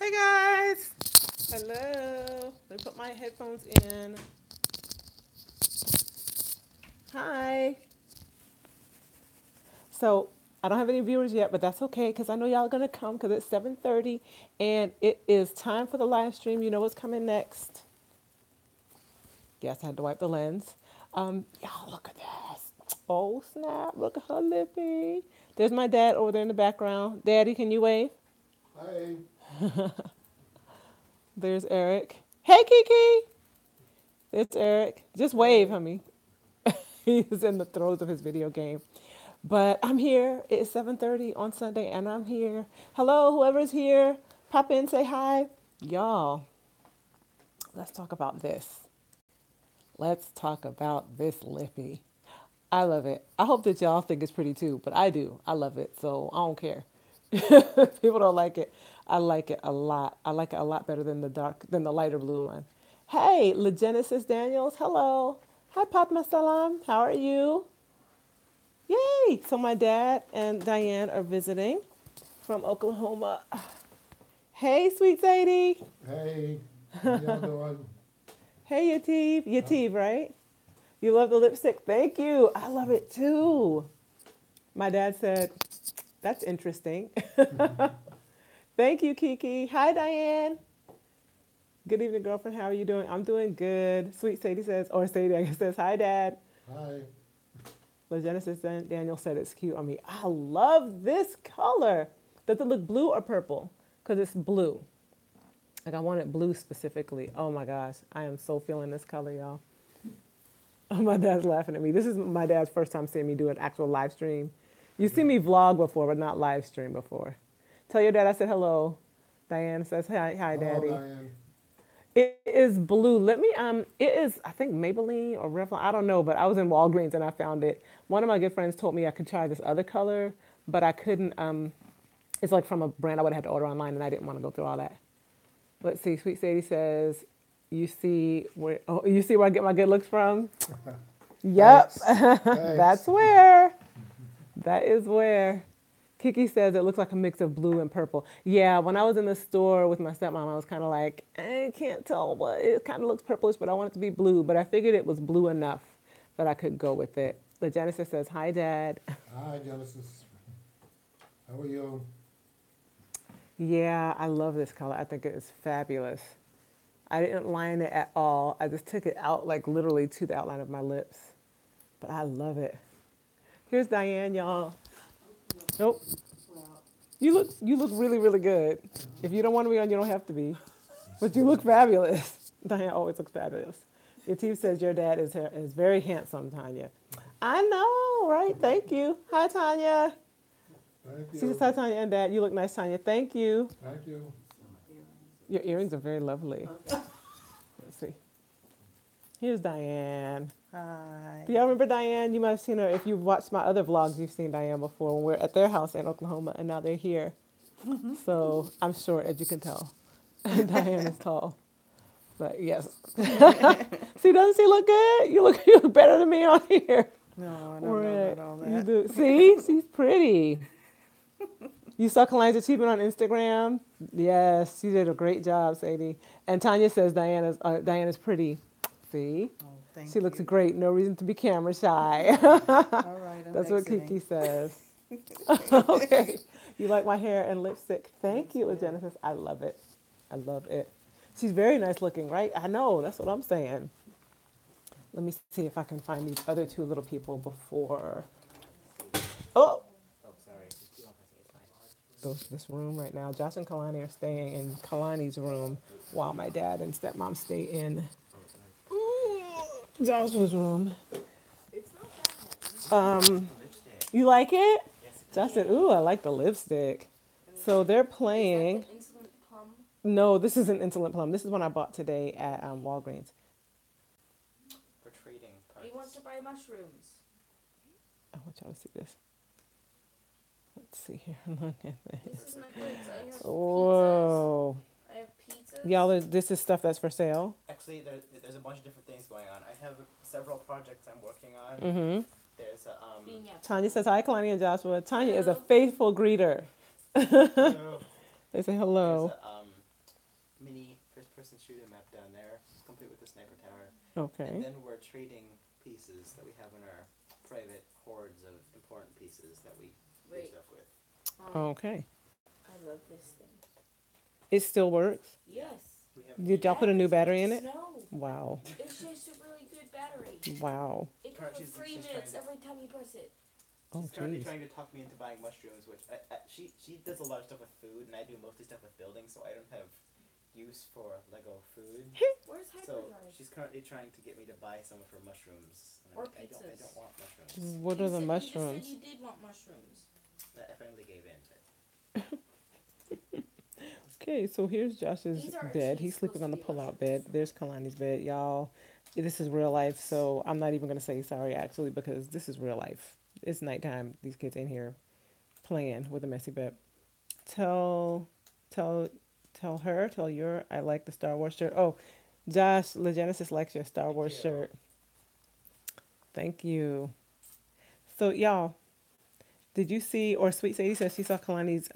Hey guys! Hello. Let me put my headphones in. Hi. So I don't have any viewers yet, but that's okay because I know y'all are gonna come because it's 7:30 and it is time for the live stream. You know what's coming next. Yes, I had to wipe the lens. Y'all look at this. Oh snap! Look at her lippy. There's my dad over there in the background. Daddy, can you wave? Hi. There's Eric. Hey Kiki. It's Eric. Just wave, Hey. honey. He's in the throes of his video game. But I'm here. It's 7:30 on Sunday, and I'm here. Hello, whoever's here. Pop in, say hi. Y'all, let's talk about this. Let's talk about this lippy. I love it. I hope that y'all think it's pretty too, but I do. I love it, so I don't care. People don't like it. I like it a lot. I like it a lot better than the lighter blue one. Hey, Legenesis Daniels. Hello. Hi, Padma Salam. How are you? Yay! So my dad and Diane are visiting from Oklahoma. Hey, sweet Sadie. Hey. How y'all doing? Hey, Yativ. Um, Yativ, right? You love the lipstick? Thank you. I love it too. My dad said, that's interesting. Thank you, Kiki. Hi, Diane. Good evening, girlfriend. How are you doing? I'm doing good. Sweet Sadie says, or Sadie, I guess, says, hi, Dad. Hi. The Genesis Daniel said it's cute on me. I love this color. Does it look blue or purple? Because it's blue. Like I want it blue specifically. Oh my gosh. I am so feeling this color, y'all. Oh, my dad's laughing at me. This is my dad's first time seeing me do an actual live stream. You've seen me vlog before, but not live stream before. Tell your dad I said hello. Diane says, hi, Hello, daddy. Diane. It is blue. It is, I think Maybelline or Revlon. I don't know, but I was in Walgreens and I found it. One of my good friends told me I could try this other color, but I couldn't. It's like from a brand I would have had to order online and I didn't want to go through all that. Let's see. Sweet Sadie says, you see where I get my good looks from? Yep. Thanks. That's Thanks. where. That is where. Kiki says it looks like a mix of blue and purple. Yeah, when I was in the store with my stepmom, I was kind of like, I can't tell, but it kind of looks purplish, but I want it to be blue. But I figured it was blue enough that I could go with it. The Genesis says, hi, Dad. Hi, Genesis. How are you? Yeah, I love this color. I think it is fabulous. I didn't line it at all. I just took it out like literally to the outline of my lips. But I love it. Here's Diane, y'all. Nope. You look really, really good. If you don't want to be on, you don't have to be. But you look fabulous. Diane always looks fabulous. Your team says your dad is very handsome, Tanya. I know, right? Thank you. Hi, Tanya. Thank She says you. hi, Tanya and Dad. You look nice, Tanya. Thank you. Thank you. Your earrings are very lovely. Let's see. Here's Diane. Hi. Do y'all remember Diane? You might have seen her if you've watched my other vlogs. You've seen Diane before when we're at their house in Oklahoma, and now they're here. So I'm short, as you can tell. Diane is tall. But yes. See, doesn't she look good? You look better than me on here. No, I don't know Right. about all You that. do. See, she's pretty. You saw Kalani's achievement on Instagram? Yes, she did a great job, Sadie. And Tanya says Diana's pretty. See? Oh, thank She looks you. great. No reason to be camera shy. All right, I'm That's what exiting. Kiki says. Okay. You like my hair and lipstick? Thank you, Yeah. Genesis. I love it. I love it. She's very nice looking, right? I know. That's what I'm saying. Let me see if I can find these other two little people before. Oh, go to this room right now. Josh and Kalani are staying in Kalani's room while my dad and stepmom stay in Josh's room. Um, you like it? Josh said, "Ooh, I like the lipstick." So they're playing. No, this isn't Insolent Plum. This is one I bought today at Walgreens. He wants to buy mushrooms. I want y'all to see this. Let's see here. Look at This this. is not good. So I have pizzas. Whoa. I have pizzas. Y'all, this is stuff that's for sale. Actually, there's a bunch of different things going on. I have several projects I'm working on. Mm-hmm. There's a Piña. Tanya says, hi, Kalani and Joshua. Tanya is a faithful greeter. hello. They say There's hello. a mini first-person shooter map down there, complete with the sniper tower. Okay. And then we're trading pieces that we have in our private hoards of important pieces that we do Wait. stuff with. Okay. I love this thing. It still works. Yes. We have Did y'all put a new battery in it? No. Wow. It's just a really good battery. Wow. It goes for She's 3 trying minutes to- every time you press it. Oh, She's currently jeez. trying to talk me into buying mushrooms, which she does a lot of stuff with food, and I do mostly stuff with building, so I don't have use for Lego food. Where's So hyperdrive? she's currently trying to get me to buy some of her mushrooms. And Or I pizzas. don't want mushrooms. What You are the said- mushrooms? You just said you did want mushrooms. I finally gave in. Okay, so here's Josh's These are bed. actually He's sleeping on the supposed to be pull-out bed. There's Kalani's bed, y'all. This is real life, so I'm not even gonna say sorry actually because this is real life. It's nighttime. These kids in here playing with a messy bed. Tell, tell, tell your I like the Star Wars shirt. Oh, Josh, Legenesis likes your Star Wars you. shirt. Thank you. So y'all, did you see? Or Sweet Sadie says she saw Kalani's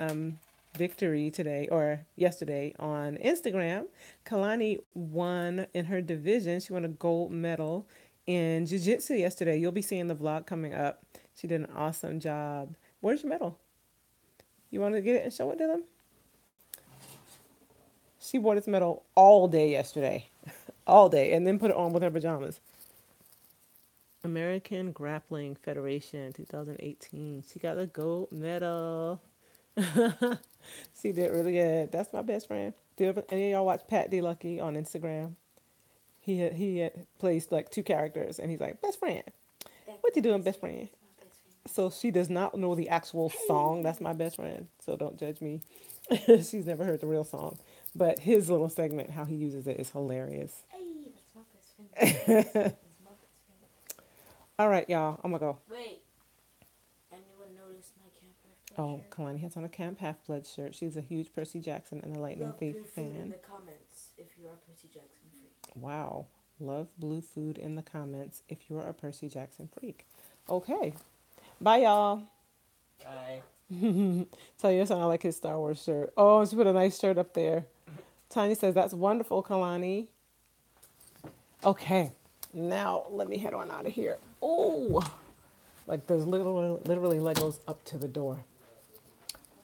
victory today or yesterday on Instagram. Kalani won in her division. She won a gold medal in jiu-jitsu yesterday. You'll be seeing the vlog coming up. She did an awesome job. Where's your medal? You want to get it and show it to them? She wore this medal all day yesterday. All day. And then put it on with her pajamas. American Grappling Federation 2018. She got a gold medal. She did really good. That's my best friend. Do any of y'all watch Pat D Lucky on Instagram? He plays like two characters, and he's like best friend. What you doing, best friend? So she does not know the actual song. That's my best friend. So don't judge me. She's never heard the real song, but his little segment, how he uses it, is hilarious. Hey, that's my best friend. That's my best friend. All right, y'all. I'm gonna go. Wait. Anyone notice my camp after Oh, Kalani has on a Camp Half-Blood shirt. She's a huge Percy Jackson and a Lightning Love Thief blue food in fan. the comments if you are Percy Jackson freak. Wow. Love blue food in the comments if you're a Percy Jackson freak. Okay. Bye, y'all. Bye. Tell your son I like his Star Wars shirt. Oh, she put a nice shirt up there. Tanya says, that's wonderful, Kalani. Okay. Now, let me head on out of here. Oh, like there's literally Legos up to the door.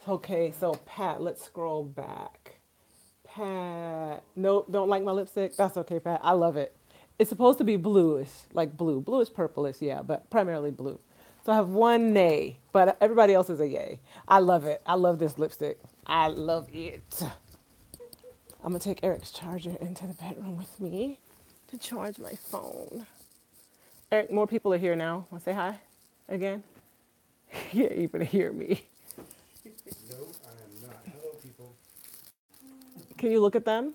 Okay, so Pat, let's scroll back. Pat, nope, don't like my lipstick. That's okay, Pat. I love it. It's supposed to be bluish, like bluish purplish, yeah, but primarily blue. So I have one nay, but everybody else is a yay. I love it. I love this lipstick. I love it. I'm gonna take Eric's charger into the bedroom with me to charge my phone. Eric, more people are here now. Want to say hi again? You can't even hear me. No, I am not. Hello, people. Can you look at them?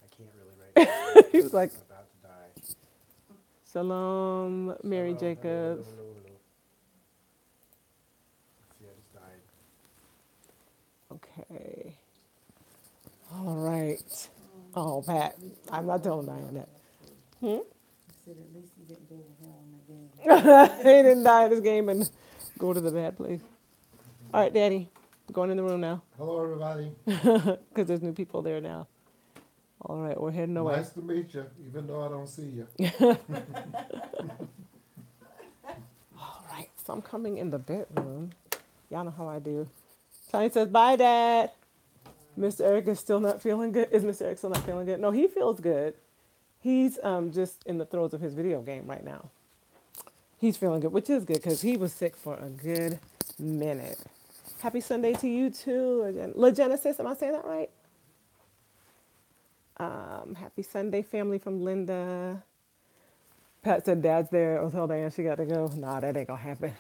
I can't really right now. He was like, I'm about to die. Shalom, Mary Hello, Jacobs. Hello, hello, hello. See, I just died. Okay. All right. Oh, Pat, I'm not telling Diane that. I said at least you didn't go to hell in the game. He didn't die in this game and go to the bad place. All right, Daddy, going in the room now Hello, everybody. because there's new people there now. All right, we're heading away. Nice to meet you, even though I don't see you. All right, so I'm coming in the bedroom. Y'all know how I do. Tiny says, bye, Dad. Mr. Eric is still not feeling good. Is Mr. Eric still not feeling good? No, he feels good. He's just in the throes of his video game right now. He's feeling good, which is good because he was sick for a good minute. Happy Sunday to you too. Legenesis, am I saying that right? Happy Sunday, family from Linda. Pat said Dad's there. Oh, tell Diane she got to go. Nah, that ain't gonna happen.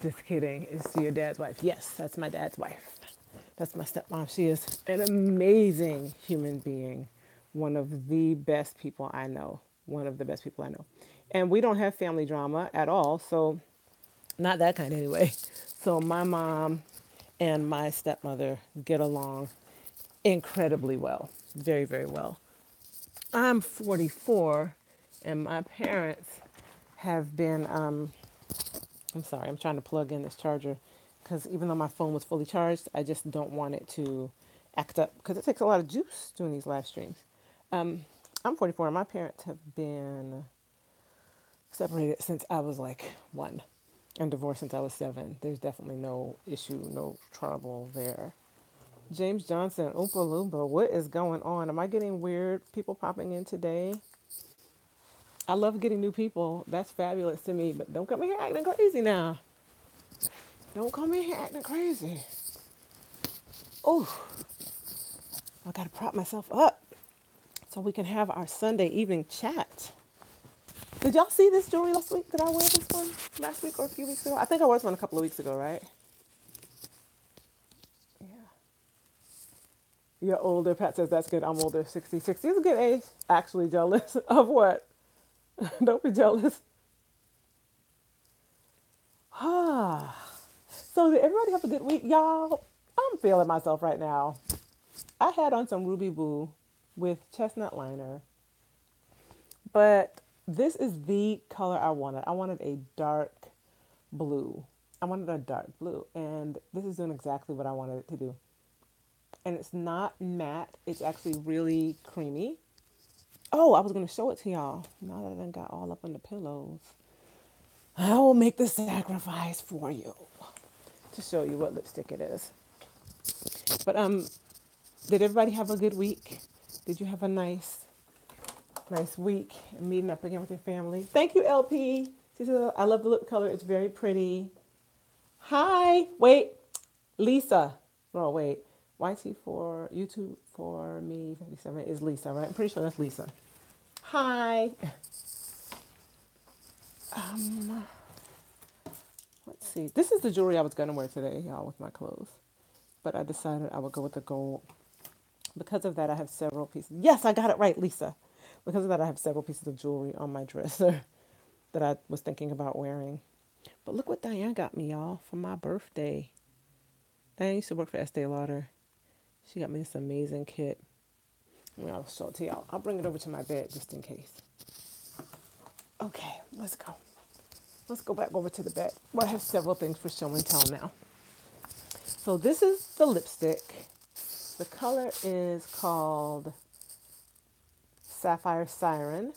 Just kidding. Is she your dad's wife? Yes, that's my dad's wife. That's my stepmom. She is an amazing human being. One of the best people I know. One of the best people I know. And we don't have family drama at all. So, not that kind anyway. So, my mom and my stepmother get along incredibly well. Very, very well. I'm 44, and my parents have been, I'm sorry, I'm trying to plug in this charger because even though my phone was fully charged, I just don't want it to act up because it takes a lot of juice doing these live streams. Um, I'm 44 and my parents have been separated since I was like one and divorced since I was seven. There's definitely no issue, no trouble there. James Johnson, Oompa Loompa, what is going on? Am I getting weird people popping in today? I love getting new people. That's fabulous to me, but don't come in here acting crazy now. Don't come in here acting crazy. Oh, I gotta prop myself up so we can have our Sunday evening chat. Did y'all see this jewelry last week? Did I wear this one last week or a few weeks ago? I think I wore this one a couple of weeks ago, right? Yeah. You're older. Pat says that's good. I'm older. 60. 60 is a good age. Actually jealous of what? Don't be jealous. Ah. So did everybody have a good week? Y'all, I'm feeling myself right now. I had on some Ruby Boo with chestnut liner, but this is the color I wanted. I wanted a dark blue. I wanted a dark blue, and this is doing exactly what I wanted it to do. And it's not matte. It's actually really creamy. Oh, I was going to show it to y'all. Now that I done got all up on the pillows, I will make the sacrifice for you to show you what lipstick it is. But did everybody have a good week? Did you have a nice week and meeting up again with your family? Thank you, LP. She said, I love the lip color. It's very pretty. Hi. Wait. Lisa. Oh, wait. YT for YouTube for me 57 is Lisa, right? I'm pretty sure that's Lisa. Hi. Um, let's see. This is the jewelry I was gonna wear today, y'all, with my clothes. But I decided I would go with the gold. Because of that, I have several pieces. Yes, I got it right, Lisa. Because of that, I have several pieces of jewelry on my dresser that I was thinking about wearing. But look what Diane got me, y'all, for my birthday. Diane used to work for Estee Lauder. She got me this amazing kit. I'll show it to y'all. I'll bring it over to my bed just in case. Okay, let's go. Let's go back over to the bed. Well, I have several things for show and tell now. So this is the lipstick. The color is called Sapphire Siren.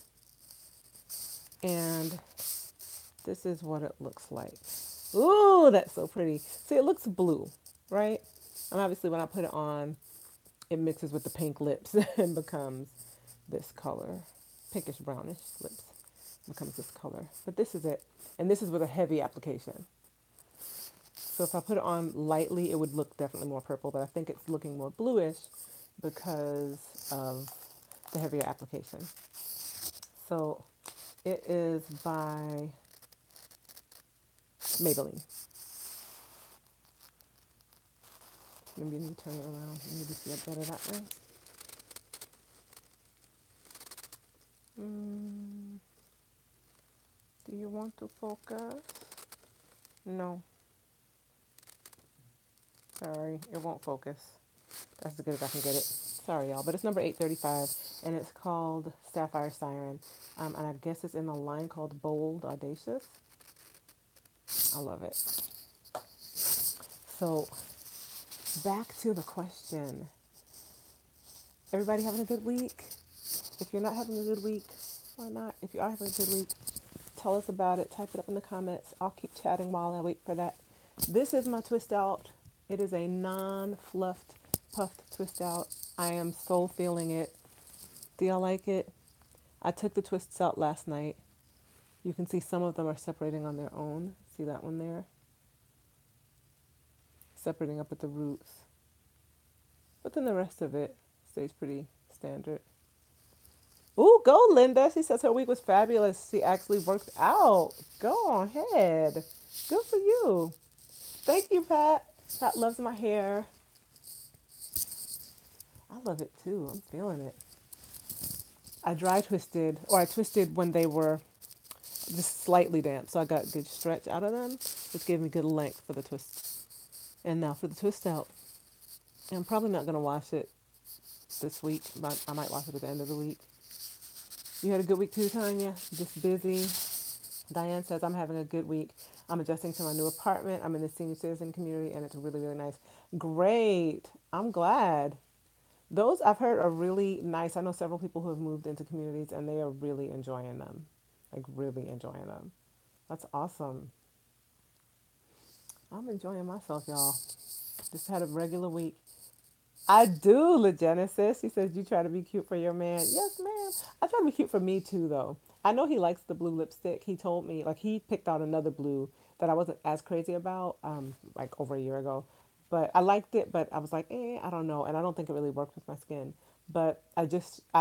And this is what it looks like. Ooh, that's so pretty. See, it looks blue, right? And obviously when I put it on, it mixes with the pink lips and becomes this color. Pinkish brownish lips becomes this color. But this is it. And this is with a heavy application. So if I put it on lightly, it would look definitely more purple, but I think it's looking more bluish because of the heavier application. So it is by Maybelline. Maybe let me turn it around. Maybe see it better that way. Do you want to focus? No. Sorry, it won't focus. That's as good as I can get it. Sorry, y'all, but it's number 835, and it's called Sapphire Siren. And I guess it's in a line called Bold Audacious. I love it. So, back to the question. Everybody having a good week? If you're not having a good week, why not? If you are having a good week, tell us about it. Type it up in the comments. I'll keep chatting while I wait for that. This is my twist out. It is a non-fluffed, puffed twist out. I am so feeling it. Do y'all like it? I took the twists out last night. You can see some of them are separating on their own. See that one there? Separating up at the roots. But then the rest of it stays pretty standard. Ooh, go Linda. She says her week was fabulous. She actually worked out. Go on ahead. Good for you. Thank you, Pat. Pat loves my hair. I love it too. I'm feeling it. I dry twisted, or I twisted when they were just slightly damp, so I got good stretch out of them, which gave me good length for the twist. And now for the twist out. And I'm probably not going to wash it this week, but I might wash it at the end of the week. You had a good week too, Tanya? Just busy? Diane says, I'm having a good week. I'm adjusting to my new apartment. I'm in the senior citizen community, and it's really, really nice. Great. I'm glad. Those I've heard are really nice. I know several people who have moved into communities and they are really enjoying them. Like really enjoying them. That's awesome. I'm enjoying myself, y'all. Just had a regular week. I do, Legenesis. She says you try to be cute for your man. Yes, ma'am. I try to be cute for me too, though. I know he likes the blue lipstick. He told me, like, he picked out another blue that I wasn't as crazy about, like over a year ago. But I liked it, but I was like, I don't know. And I don't think it really worked with my skin. But I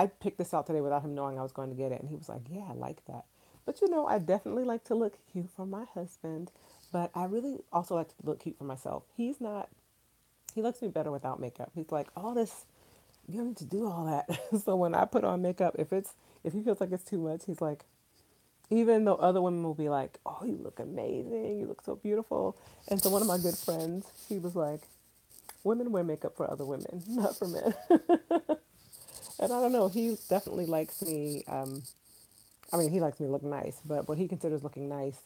picked this out today without him knowing I was going to get it. And he was like, yeah, I like that. But you know, I definitely like to look cute for my husband. But I really also like to look cute for myself. He likes me better without makeup. He's like, all this, you don't need to do all that. So when I put on makeup, if he feels like it's too much, he's like, even though other women will be like, oh, you look amazing, you look so beautiful. And so one of my good friends, she was like, women wear makeup for other women, not for men. And I don't know, he definitely likes me. I mean, he likes me to look nice, but what he considers looking nice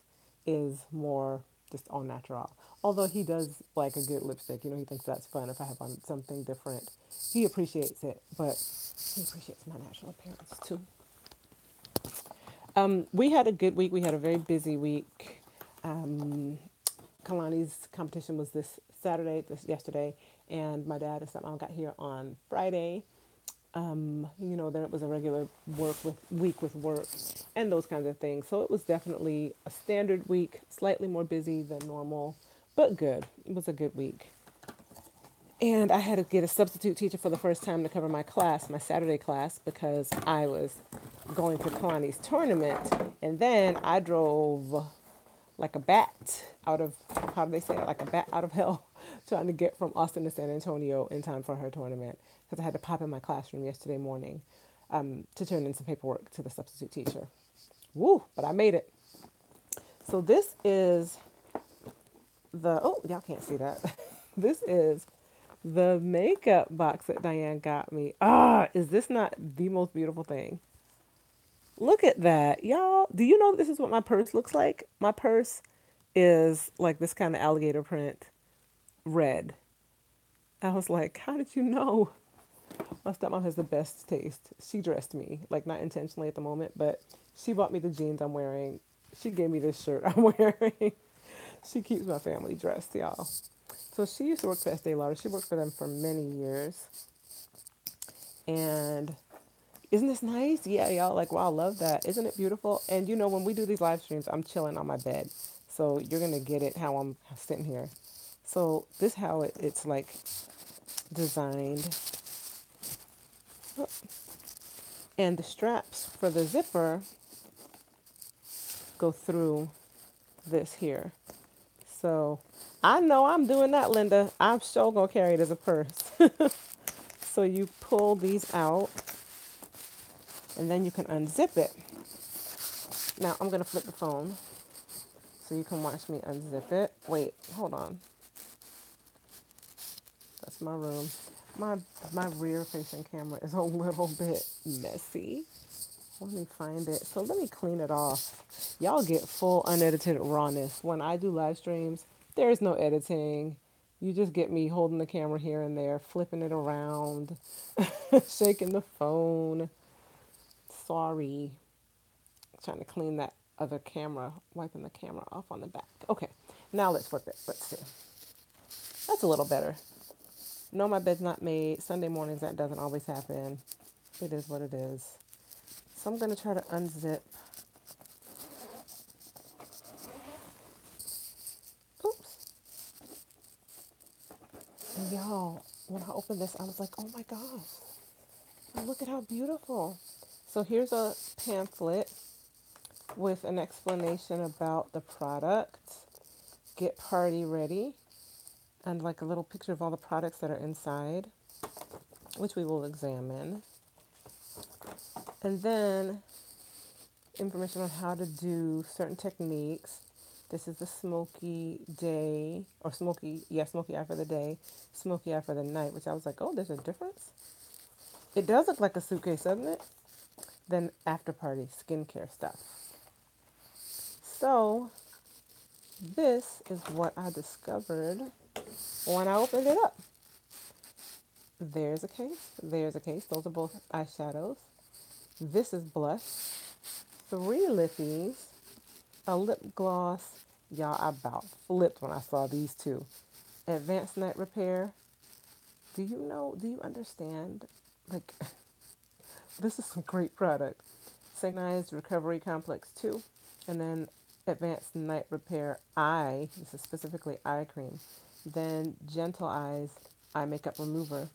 is more just all natural. Although he does like a good lipstick, you know, he thinks that's fun if I have on something different. He appreciates it, but he appreciates my natural appearance too. We had a good week. We had a very busy week. Um, Kalani's competition was this Saturday, this yesterday, and my dad and stepmom got here on Friday. You know, then it was a regular week with work and those kinds of things. So it was definitely a standard week, slightly more busy than normal, but good. It was a good week. And I had to get a substitute teacher for the first time to cover my class, my Saturday class, because I was going to Kalani's tournament. And then I drove like a bat out of, how do they say it? Like a bat out of hell, trying to get from Austin to San Antonio in time for her tournament. Because I had to pop in my classroom yesterday morning to turn in some paperwork to the substitute teacher. Woo, but I made it. So this is oh, y'all can't see that. This is the makeup box that Diane got me. Is this not the most beautiful thing? Look at that. Y'all, do you know this is what my purse looks like? My purse is like this kind of alligator print red. I was like, how did you know? My stepmom has the best taste. She dressed me, like not intentionally at the moment, but she bought me the jeans I'm wearing. She gave me this shirt I'm wearing. She keeps my family dressed, y'all. So she used to work for Estee Lauder. She worked for them for many years. And isn't this nice? Yeah, y'all, like, wow, I love that. Isn't it beautiful? And you know, when we do these live streams, I'm chilling on my bed. So you're going to get it how I'm sitting here. So this how it's like designed. And the straps for the zipper go through this here. So I know I'm doing that, Linda. I'm sure gonna carry it as a purse. So you pull these out and then you can unzip it. Now I'm gonna flip the phone so you can watch me unzip it. Wait, hold on. That's my room. My my rear facing camera is a little bit messy. Let me find it. So let me clean it off. Y'all get full unedited rawness. When I do live streams, there's no editing. You just get me holding the camera here and there, flipping it around, shaking the phone. Sorry. Trying to clean that other camera, wiping the camera off on the back. Okay, now let's flip it. Let's see. That's a little better. No, my bed's not made. Sunday mornings, that doesn't always happen. It is what it is. So I'm going to try to unzip. Oops. And y'all, when I opened this, I was like, oh my gosh, look at how beautiful. So here's a pamphlet with an explanation about the product. Get party ready. And like a little picture of all the products that are inside, which we will examine. And then information on how to do certain techniques. This is the smoky day, or smoky eye for the day, smoky eye for the night, which I was like, oh, there's a difference. It does look like a suitcase, doesn't it? Then after party skincare stuff. So this is what I discovered when I opened it up. There's a case. There's a case. Those are both eyeshadows. This is blush. Three lippies. A lip gloss. Y'all, I about flipped when I saw these two. Advanced Night Repair. Do you know, do you understand? Like, this is some great product. Synchronized Recovery Complex 2. And then Advanced Night Repair Eye. This is specifically eye cream. Then Gentle Eyes Eye Makeup Remover.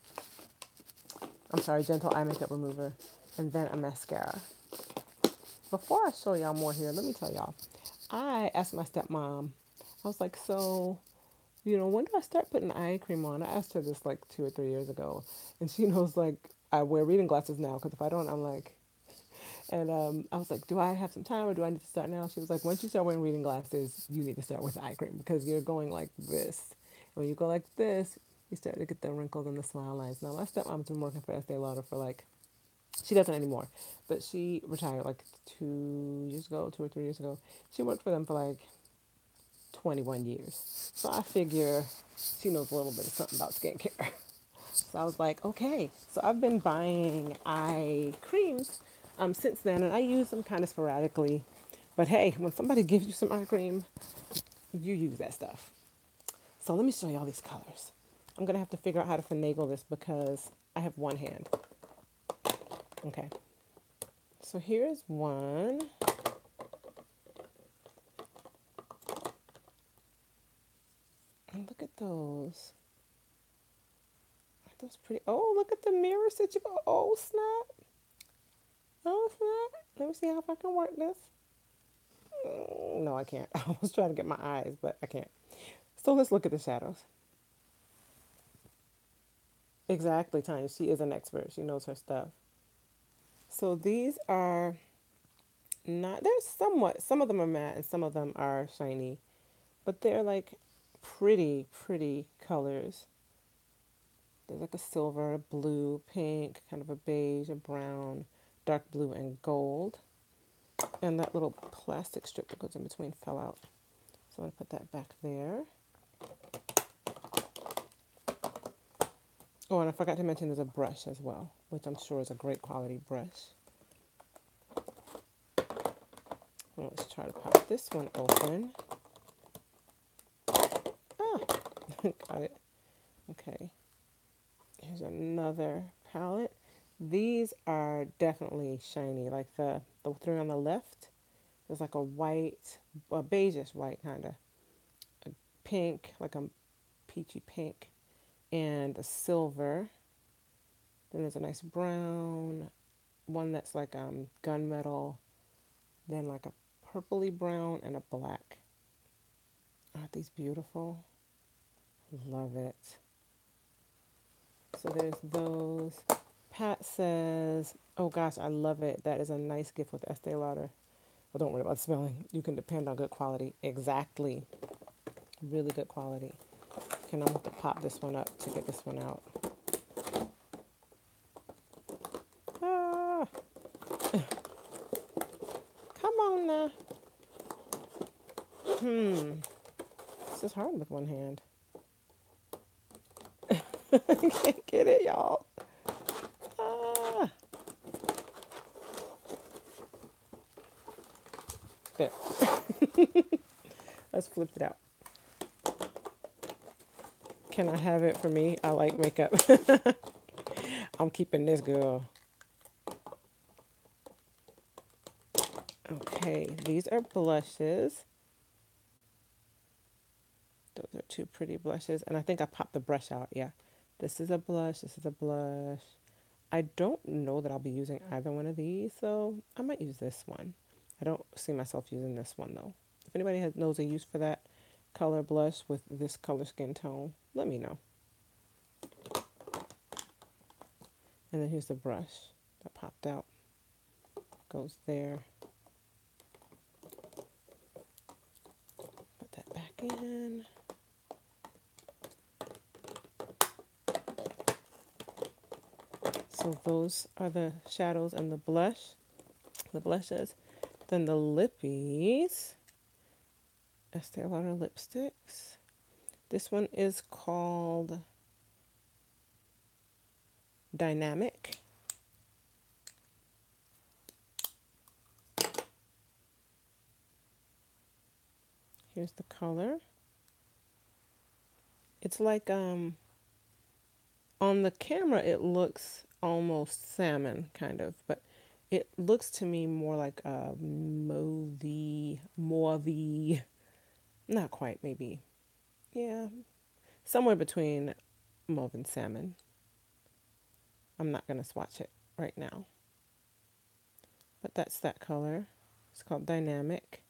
I'm sorry, Gentle Eye Makeup Remover. And then a mascara. Before I show y'all more here, let me tell y'all. I asked my stepmom, I was like, so, when do I start putting eye cream on? I asked her this like 2 or 3 years ago. And she knows, like, I wear reading glasses now because if I don't, I'm like, and I was like, do I have some time or do I need to start now? She was like, once you start wearing reading glasses, you need to start with eye cream because you're going like this. When you go like this, you start to get the wrinkles and the smile lines. Now, my stepmom's been working for Estee Lauder for like, she doesn't anymore, but she retired like 2 years ago, 2 or 3 years ago. She worked for them for like 21 years. So I figure she knows a little bit of something about skincare. So I was like, okay. So I've been buying eye creams since then, and I use them kind of sporadically. But hey, when somebody gives you some eye cream, you use that stuff. So let me show you all these colors. I'm going to have to figure out how to finagle this because I have one hand. Okay. So here's one. And look at those. Aren't those pretty? Oh, look at the mirror situation. Oh, snap. Oh, snap. Let me see how I can work this. No, I can't. I was trying to get my eyes, but I can't. So let's look at the shadows. Exactly, Tanya. She is an expert. She knows her stuff. So these are not, they're somewhat, some of them are matte and some of them are shiny, but they're like pretty, pretty colors. There's like a silver, a blue, pink, kind of a beige, a brown, dark blue, and gold. And that little plastic strip that goes in between fell out. So I'm going to put that back there. Oh, and I forgot to mention there's a brush as well, which I'm sure is a great quality brush. Well, let's try to pop this one open. Ah, got it. Okay. Here's another palette. These are definitely shiny. Like the three on the left, there's like a white, a beigeish white kind of, a pink, like a peachy pink, and a silver. Then there's a nice brown, one that's like gunmetal, then like a purpley brown and a black. Aren't these beautiful? Love it. So there's those. Pat says, oh gosh, I love it. That is a nice gift with Estee Lauder. Well, don't worry about the smelling. You can depend on good quality. Exactly. Really good quality. Can I have to pop this one up to get this one out? Ah, come on now. This is hard with one hand. I can't get it, y'all. Ah. There. Let's flip it out. Can I have it for me? I like makeup. I'm keeping this girl. Okay, these are blushes. Those are two pretty blushes. And I think I popped the brush out. Yeah. This is a blush. This is a blush. I don't know that I'll be using either one of these, so I might use this one. I don't see myself using this one, though. If anybody knows a use for that color blush with this color skin tone, let me know. And then here's the brush that popped out. Goes there. Put that back in. So those are the shadows and the blushes. Then the lippies, Estee Lauder lipsticks. This one is called Dynamic. Here's the color. It's like on the camera it looks almost salmon kind of, but it looks to me more like a mauvey, not quite maybe. Yeah, somewhere between mauve and salmon. I'm not going to swatch it right now, but that's that color. It's called Dynamic.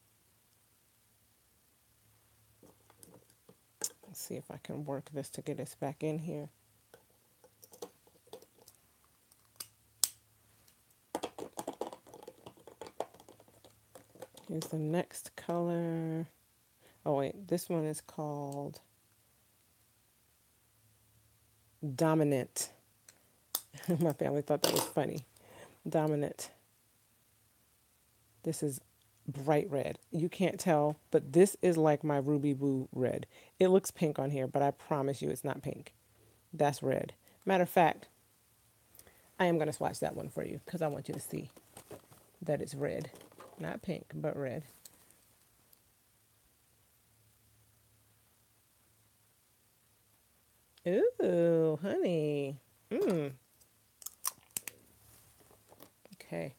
Let's see if I can work this to get us back in here. Here's the next color. Oh wait, this one is called Dominant. My family thought that was funny. Dominant. This is bright red. You can't tell, but this is like my Ruby Woo red. It looks pink on here, but I promise you it's not pink. That's red. Matter of fact, I am going to swatch that one for you because I want you to see that it's red. Not pink, but red. Ooh, honey. Okay.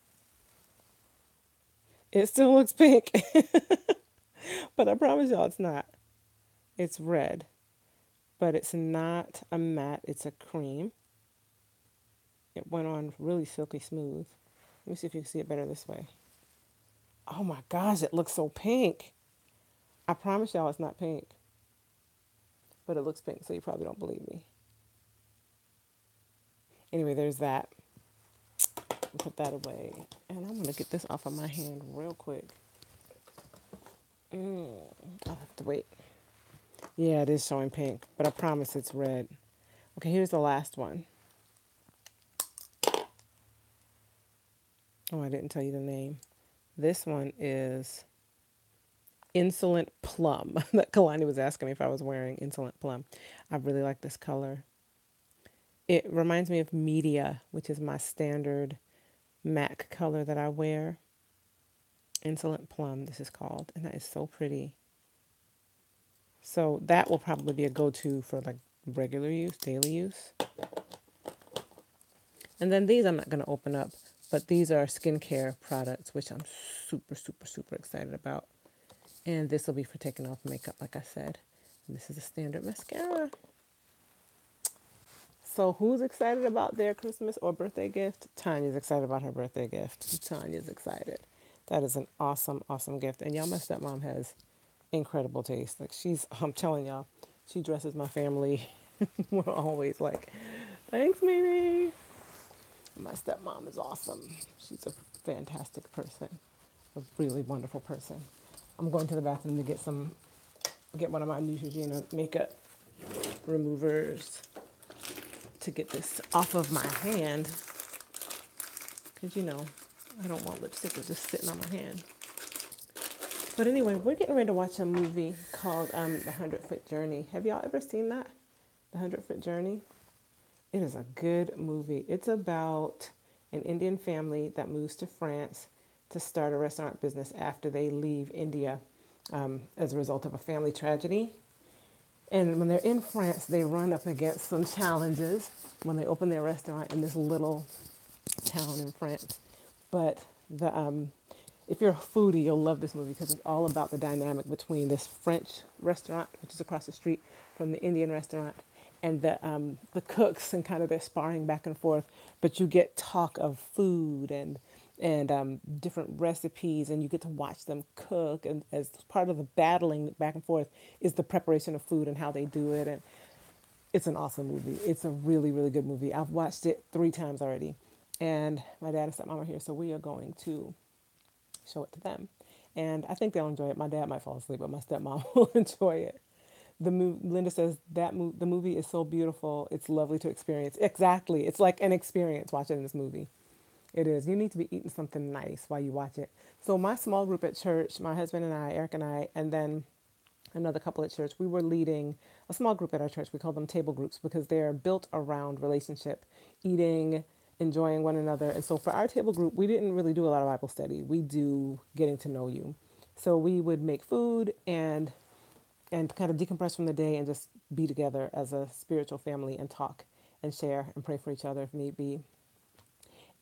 It still looks pink, but I promise y'all it's not. It's red, but it's not a matte, it's a cream. It went on really silky smooth. Let me see if you can see it better this way. Oh my gosh, it looks so pink. I promise y'all it's not pink, but it looks pink, so you probably don't believe me. Anyway, there's that. Put that away. And I'm going to get this off of my hand real quick. I'll have to wait. Yeah, it is showing pink, but I promise it's red. Okay, here's the last one. Oh, I didn't tell you the name. This one is Insolent Plum. That Kalani was asking me if I was wearing Insolent Plum. I really like this color. It reminds me of Media, which is my standard MAC color that I wear. Insolent Plum, this is called, and that is so pretty. So that will probably be a go-to for like regular use, daily use. And then these I'm not going to open up, but these are skincare products, which I'm super, super, super excited about. And this will be for taking off makeup, like I said. And this is a standard mascara. So who's excited about their Christmas or birthday gift? Tanya's excited about her birthday gift. Tanya's excited. That is an awesome, awesome gift. And y'all, my stepmom has incredible taste. Like I'm telling y'all, she dresses my family. We're always like, thanks, Mimi. My stepmom is awesome. She's a fantastic person, a really wonderful person. I'm going to the bathroom to get one of my Neutrogena makeup removers to get this off of my hand. Because, I don't want lipstick just sitting on my hand. But anyway, we're getting ready to watch a movie called The 100-Foot Journey. Have y'all ever seen that? The 100-Foot Journey? It is a good movie. It's about an Indian family that moves to France to start a restaurant business after they leave India as a result of a family tragedy. And when they're in France, they run up against some challenges when they open their restaurant in this little town in France. But if you're a foodie, you'll love this movie because it's all about the dynamic between this French restaurant, which is across the street from the Indian restaurant, and the cooks and kind of their sparring back and forth. But you get talk of food and different recipes, and you get to watch them cook. And as part of the battling back and forth is the preparation of food and how they do it. And it's an awesome movie. It's a really, really good movie. I've watched it 3 times already. And my dad and stepmom are here, so we are going to show it to them. And I think they'll enjoy it. My dad might fall asleep, but my stepmom will enjoy it. Linda says the movie is so beautiful. It's lovely to experience. Exactly. It's like an experience watching this movie. It is. You need to be eating something nice while you watch it. So my small group at church, my husband and I, Eric and I, and then another couple at church. We were leading a small group at our church. We call them table groups because they're built around relationship, eating, enjoying one another. And so for our table group, we didn't really do a lot of Bible study. We do getting to know you. So we would make food and kind of decompress from the day and just be together as a spiritual family and talk and share and pray for each other if need be.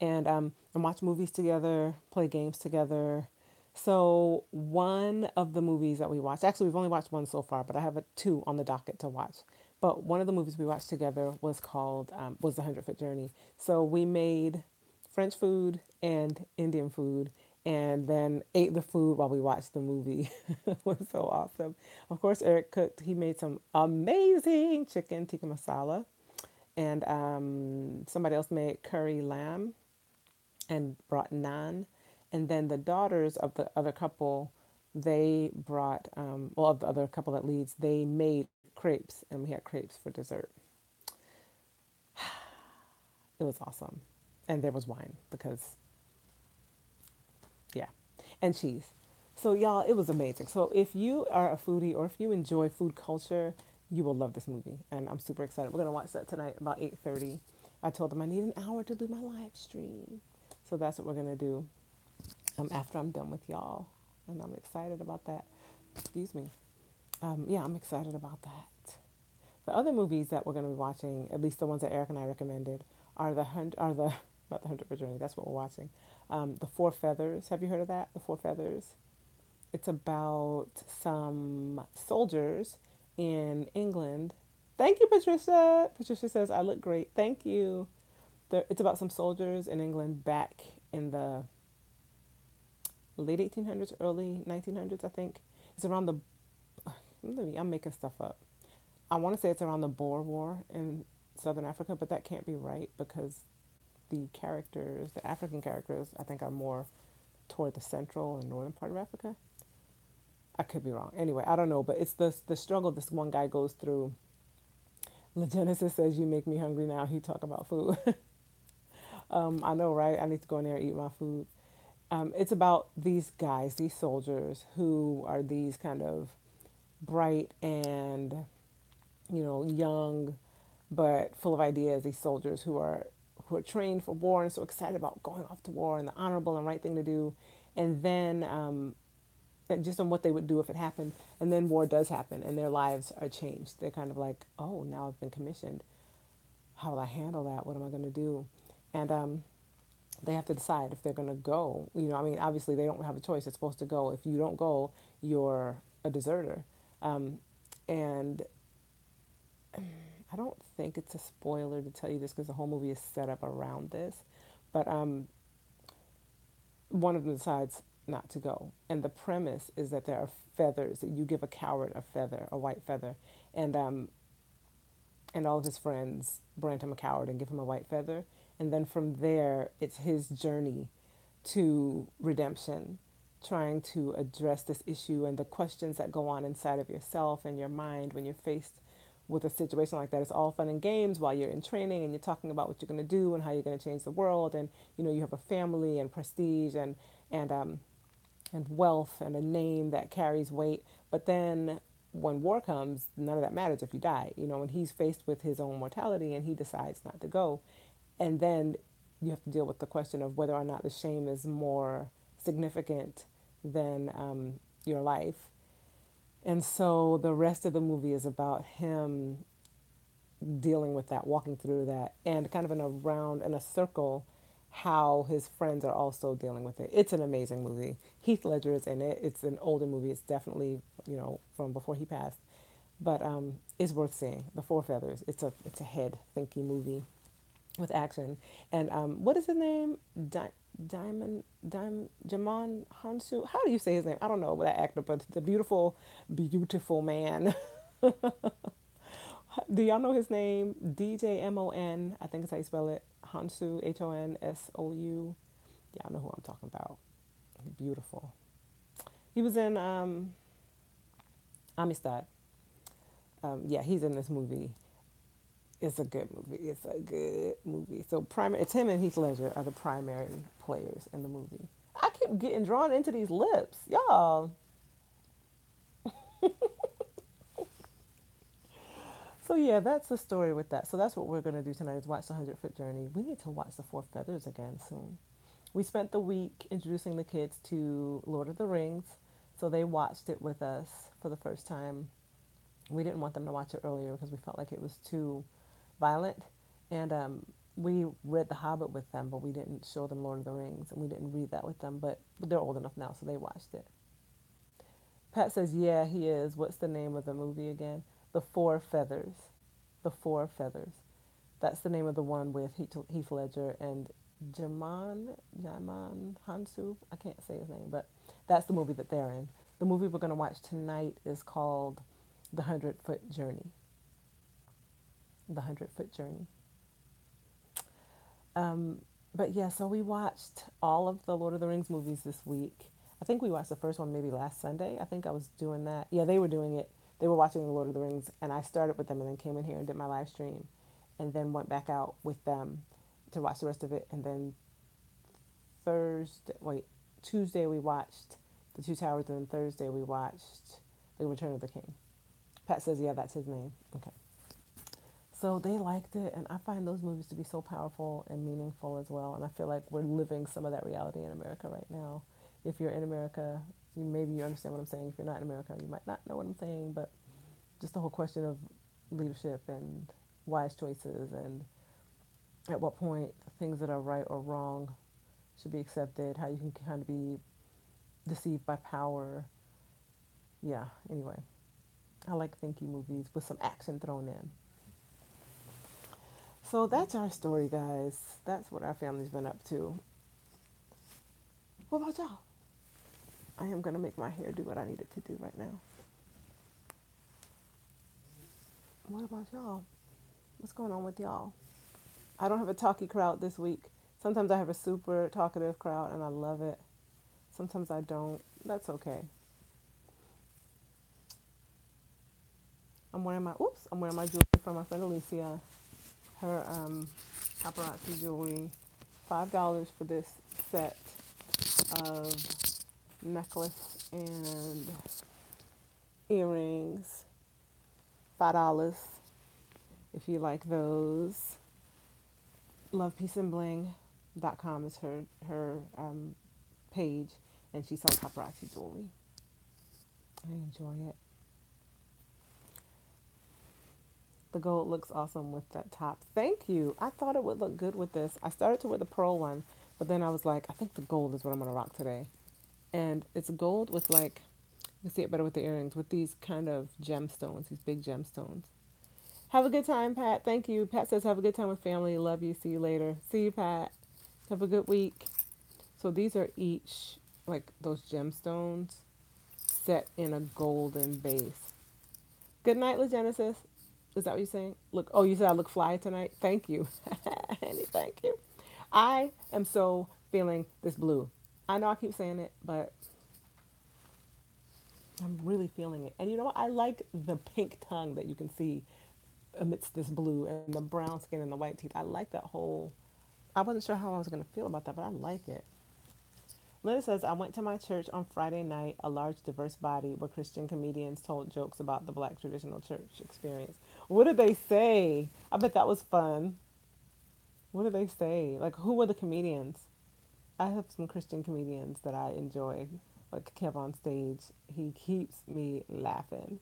And watch movies together, play games together. So one of the movies that we watched, actually we've only watched one so far, but I have two on the docket to watch. But one of the movies we watched together was The 100 Foot Journey. So we made French food and Indian food, and then ate the food while we watched the movie. It was so awesome. Of course, Eric cooked. He made some amazing chicken tikka masala, and somebody else made curry lamb and brought naan. And then the daughters of the other couple, they brought, of the other couple that leads, they made crepes, and we had crepes for dessert. It was awesome. And there was wine because, yeah, and cheese. So, y'all, it was amazing. So, if you are a foodie or if you enjoy food culture, you will love this movie. And I'm super excited. We're going to watch that tonight about 8:30. I told them I need an hour to do my live stream. So, that's what we're going to do after I'm done with y'all. And I'm excited about that. Excuse me. Yeah, I'm excited about that. The other movies that we're going to be watching, at least the ones that Eric and I recommended, are the not the 100 Journey. That's what we're watching. The Four Feathers. Have you heard of that? The Four Feathers. It's about some soldiers in England. Thank you, Patricia. Patricia says I look great. Thank you. It's about some soldiers in England back in the late 1800s, early 1900s, I think. It's around the. I'm making stuff up. I want to say it's around the Boer War in Southern Africa, but that can't be right because the African characters, I think are more toward the central and northern part of Africa. I could be wrong. Anyway, I don't know, but it's the struggle this one guy goes through. Genesis says, "You make me hungry now." He talk about food. I know, right? I need to go in there and eat my food. It's about these guys, these soldiers who are these kind of bright and young, but full of ideas. These soldiers who are trained for war and so excited about going off to war and the honorable and right thing to do, and then just on what they would do if it happened. And then war does happen, and their lives are changed. They're kind of like, oh, now I've been commissioned. How will I handle that? What am I going to do? And they have to decide if they're going to go. Obviously they don't have a choice. They're supposed to go. If you don't go, you're a deserter. And I don't think it's a spoiler to tell you this because the whole movie is set up around this. But one of them decides not to go. And the premise is that there are feathers, that you give a coward a feather, a white feather. And all of his friends brand him a coward and give him a white feather. And then from there, it's his journey to redemption, trying to address this issue and the questions that go on inside of yourself and your mind when you're faced with a situation like that. It's all fun and games while you're in training and you're talking about what you're going to do and how you're going to change the world. And, you have a family and prestige and, um, and wealth and a name that carries weight. But then when war comes, none of that matters if you die. When he's faced with his own mortality and he decides not to go. And then you have to deal with the question of whether or not the shame is more significant than your life. And so the rest of the movie is about him dealing with that, walking through that, and kind of in a circle, how his friends are also dealing with it. It's an amazing movie. Heath Ledger is in it. It's an older movie. It's definitely from before he passed, but it's worth seeing. The Four Feathers. It's a head thinky movie with action. And what is his name? Jamon Hansu. How do you say his name? I don't know that actor, but the beautiful, beautiful man. Do y'all know his name? DJMON. I think is how you spell it. Hansu. HONSOU. Y'all know who I'm talking about. Beautiful. He was in Amistad. Yeah, he's in this movie. It's a good movie. It's a good movie. So it's him and Heath Ledger are the primary players in the movie. I keep getting drawn into these lips, y'all. So yeah, that's the story with that. So that's what we're gonna do tonight is watch the 100 Foot Journey. We need to watch the Four Feathers again soon. We spent the week introducing the kids to Lord of the Rings, so they watched it with us for the first time. We didn't want them to watch it earlier because we felt like it was too violent, and we read The Hobbit with them, but we didn't show them Lord of the Rings, and we didn't read that with them. But they're old enough now, so they watched it. Pat says, "Yeah, he is. What's the name of the movie again? The Four Feathers. The Four Feathers. That's the name of the one with Heath Ledger and Jaman Hansu. I can't say his name, but that's the movie that they're in. The movie we're going to watch tonight is called The 100 Foot Journey. The 100 Foot Journey. Um, but yeah, so we watched all of the Lord of the Rings movies this week. I think we watched the first one maybe last Sunday. I think I was doing that. Yeah, they were doing it. They were watching the Lord of the Rings, and I started with them and then came in here and did my live stream, and then went back out with them to watch the rest of it. And then Tuesday we watched The Two Towers, and then Thursday we watched The Return of the King. Pat says, yeah, that's his name. Okay. So they liked it, and I find those movies to be so powerful and meaningful as well. And I feel like we're living some of that reality in America right now. If you're in America, maybe you understand what I'm saying. If you're not in America, you might not know what I'm saying. But just the whole question of leadership and wise choices, and at what point things that are right or wrong should be accepted, how you can kind of be deceived by power. Yeah, anyway, I like thinky movies with some action thrown in. So that's our story, guys. That's what our family's been up to. What about y'all? I am going to make my hair do what I need it to do right now. What about y'all? What's going on with y'all? I don't have a talky crowd this week. Sometimes I have a super talkative crowd and I love it. Sometimes I don't. That's okay. I'm wearing my jewelry from my friend Alicia. Her paparazzi jewelry. $5 for this set of necklace and earrings. $5 if you like those. Lovepeaceandbling.com is her page, and she sells paparazzi jewelry. I enjoy it. The gold looks awesome with that top. Thank you. I thought it would look good with this. I started to wear the pearl one, but then I was like, I think the gold is what I'm gonna rock today. And it's gold with like, you can see it better with the earrings, with these kind of gemstones, these big gemstones. Have a good time, Pat. Thank you. Pat says, have a good time with family. Love you. See you later. See you, Pat. Have a good week. So these are each like those gemstones set in a golden base. Good night, LaGenesis. Is that what you're saying? Look, oh, you said I look fly tonight? Thank you. Annie, thank you. I am so feeling this blue. I know I keep saying it, but I'm really feeling it. And you know what? I like the pink tongue that you can see amidst this blue and the brown skin and the white teeth. I like that whole. I wasn't sure how I was going to feel about that, but I like it. Linda says, I went to my church on Friday night, a large, diverse body where Christian comedians told jokes about the black traditional church experience. What did they say? I bet that was fun. What did they say? Like, who were the comedians? I have some Christian comedians that I enjoy, like Kev on stage. He keeps me laughing.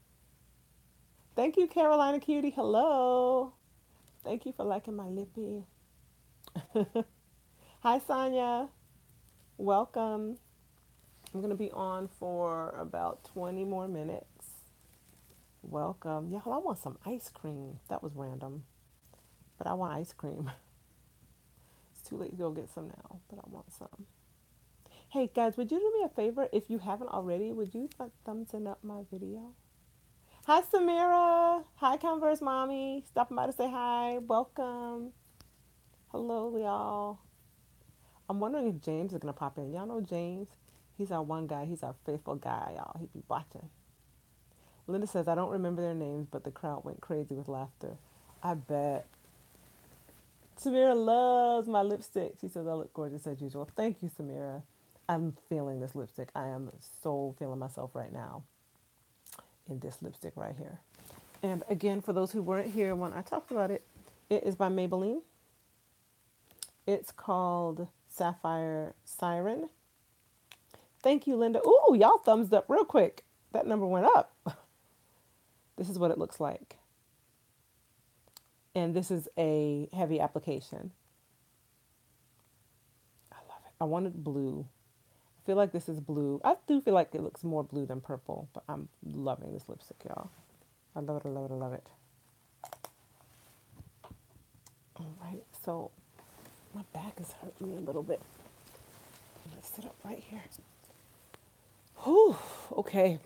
Thank you, Carolina Cutie. Hello. Thank you for liking my lippy. Hi, Sonia. Welcome. I'm going to be on for about 20 more minutes. Welcome. Y'all, I want some ice cream. That was random, but I want ice cream. It's too late to go get some now, but I want some. Hey, guys, would you do me a favor? If you haven't already, would you thumbs up my video? Hi, Samira. Hi, Converse Mommy. Stopping by to say hi. Welcome. Hello, y'all. I'm wondering if James is going to pop in. Y'all know James? He's our one guy. He's our faithful guy, y'all. He be watching. Linda says, I don't remember their names, but the crowd went crazy with laughter. I bet. Samira loves my lipstick. She says I look gorgeous as usual. Thank you, Samira. I'm feeling this lipstick. I am so feeling myself right now in this lipstick right here. And again, for those who weren't here when I talked about it, it is by Maybelline. It's called Sapphire Siren. Thank you, Linda. Ooh, y'all thumbs up real quick. That number went up. This is what it looks like. And this is a heavy application. I love it. I wanted blue. I feel like this is blue. I do feel like it looks more blue than purple, but I'm loving this lipstick, y'all. I love it, I love it, I love it. All right, so my back is hurting me a little bit. I'm gonna sit up right here. Whew, okay.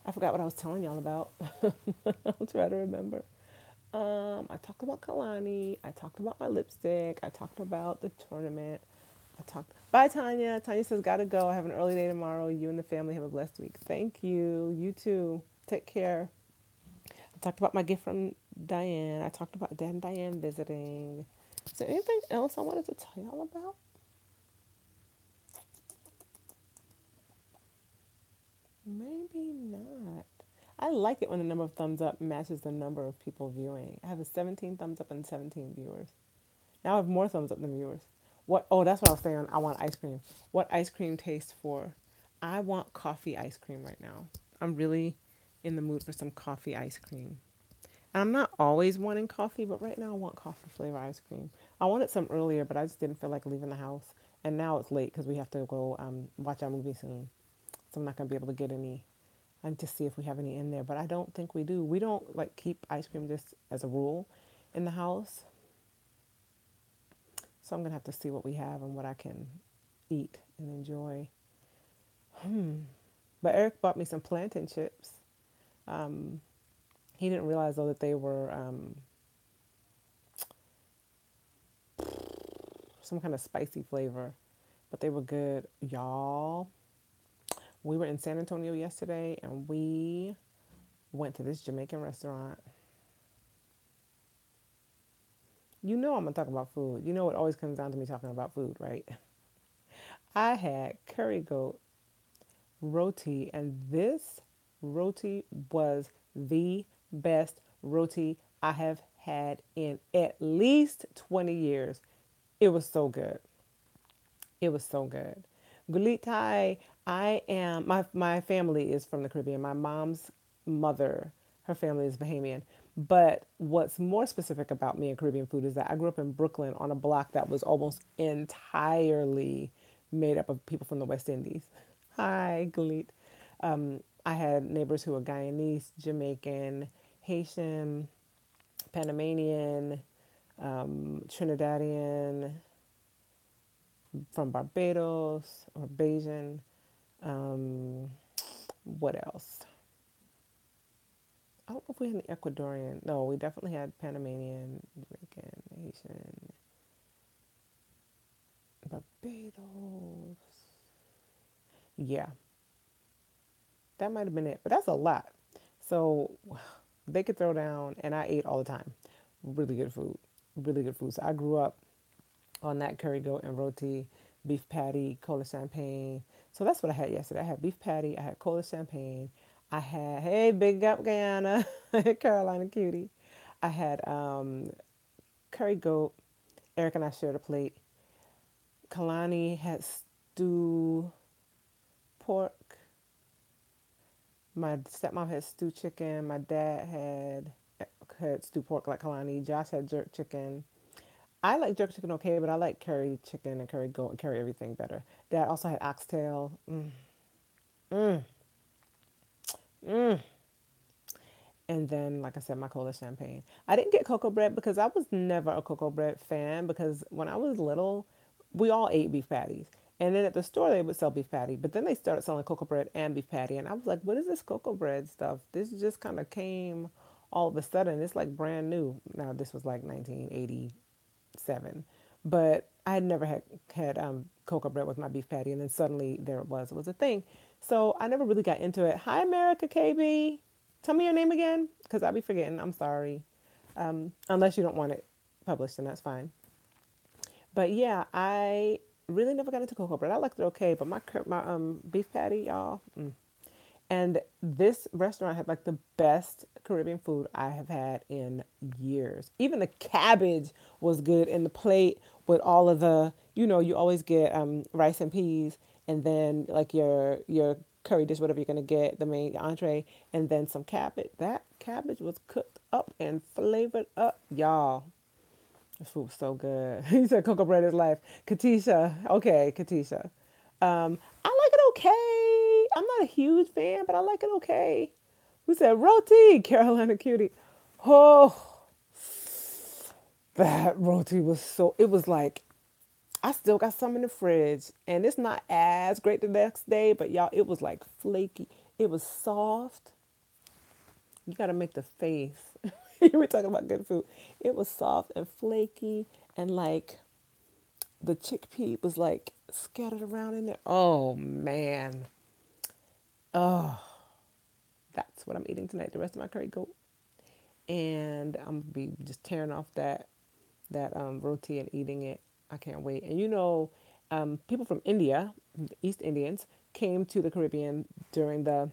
I forgot what I was telling y'all about. I'll try to remember. I talked about Kalani. I talked about my lipstick. I talked about the tournament. I talked. Bye, Tanya. Tanya says, gotta go. I have an early day tomorrow. You and the family have a blessed week. Thank you. You too. Take care. I talked about my gift from Diane. I talked about Dan and Diane visiting. Is there anything else I wanted to tell y'all about? Maybe not. I like it when the number of thumbs up matches the number of people viewing. I have a 17 thumbs up and 17 viewers. Now I have more thumbs up than viewers. What? Oh, that's what I was saying. I want ice cream. What ice cream tastes for? I want coffee ice cream right now. I'm really in the mood for some coffee ice cream. I'm not always wanting coffee, but right now I want coffee flavor ice cream. I wanted some earlier, but I just didn't feel like leaving the house. And now it's late because we have to go watch our movie soon. So I'm not going to be able to get any and to see if we have any in there. But I don't think we do. We don't like keep ice cream just as a rule in the house. So I'm going to have to see what we have and what I can eat and enjoy. But Eric bought me some plantain chips. Um, he didn't realize though that they were some kind of spicy flavor, but they were good. Y'all, we were in San Antonio yesterday and we went to this Jamaican restaurant. You know I'm gonna talk about food. You know it always comes down to me talking about food, right? I had curry goat roti, and this roti was the best roti I have had in at least 20 years. It was so good. It was so good. Gulitai, my family is from the Caribbean. My mom's mother, her family is Bahamian. But what's more specific about me and Caribbean food is that I grew up in Brooklyn on a block that was almost entirely made up of people from the West Indies. Hi, Gulit. I had neighbors who were Guyanese, Jamaican, Haitian, Panamanian, Trinidadian, from Barbados or Bajan. Um, what else? I don't know if we had any Ecuadorian. No, we definitely had Panamanian, Jamaican, Haitian, Barbados. Yeah, that might have been it, but that's a lot. So they could throw down, and I ate all the time. Really good food, really good food. So I grew up on that curry goat and roti, beef patty, cola champagne. So that's what I had yesterday. I had beef patty, I had cola champagne, I had, hey, big up Guyana, Carolina cutie. I had curry goat. Eric and I shared a plate. Kalani had stew pork. My stepmom had stew chicken. My dad had stew pork like Kalani. Josh had jerk chicken. I like jerk chicken okay, but I like curry chicken and curry goat and curry everything better. Dad also had oxtail. And then, like I said, my cola champagne. I didn't get cocoa bread because I was never a cocoa bread fan because when I was little, we all ate beef patties. And then at the store, they would sell beef patty. But then they started selling cocoa bread and beef patty. And I was like, what is this cocoa bread stuff? This just kind of came all of a sudden. It's like brand new. Now, this was like 1987. But I had never had cocoa bread with my beef patty. And then suddenly there it was. It was a thing. So I never really got into it. Hi, America KB. Tell me your name again, because I'll be forgetting. I'm sorry. Unless you don't want it published, then that's fine. But yeah, I really never got into cocoa bread. I liked it okay, but my beef patty, y'all. And this restaurant had like the best Caribbean food I have had in years. Even the cabbage was good in the plate with all of the, you always get rice and peas and then like your curry dish, whatever you're gonna get, the main entree, and then some cabbage. That cabbage was cooked up and flavored up, y'all. This food was so good. He said cocoa bread is life. Katisha, okay, Katisha. I like it okay. I'm not a huge fan, but I like it okay. Who said roti? Carolina cutie. Oh, that roti was so. It was like I still got some in the fridge, and it's not as great the next day, but y'all, it was like flaky. It was soft. You got to make the face. You were talking about good food. It was soft and flaky, and like the chickpea was like scattered around in there. Oh man. Oh, that's what I'm eating tonight. The rest of my curry goat, and I'm gonna be just tearing off that roti and eating it. I can't wait. And people from India, the East Indians, came to the Caribbean during the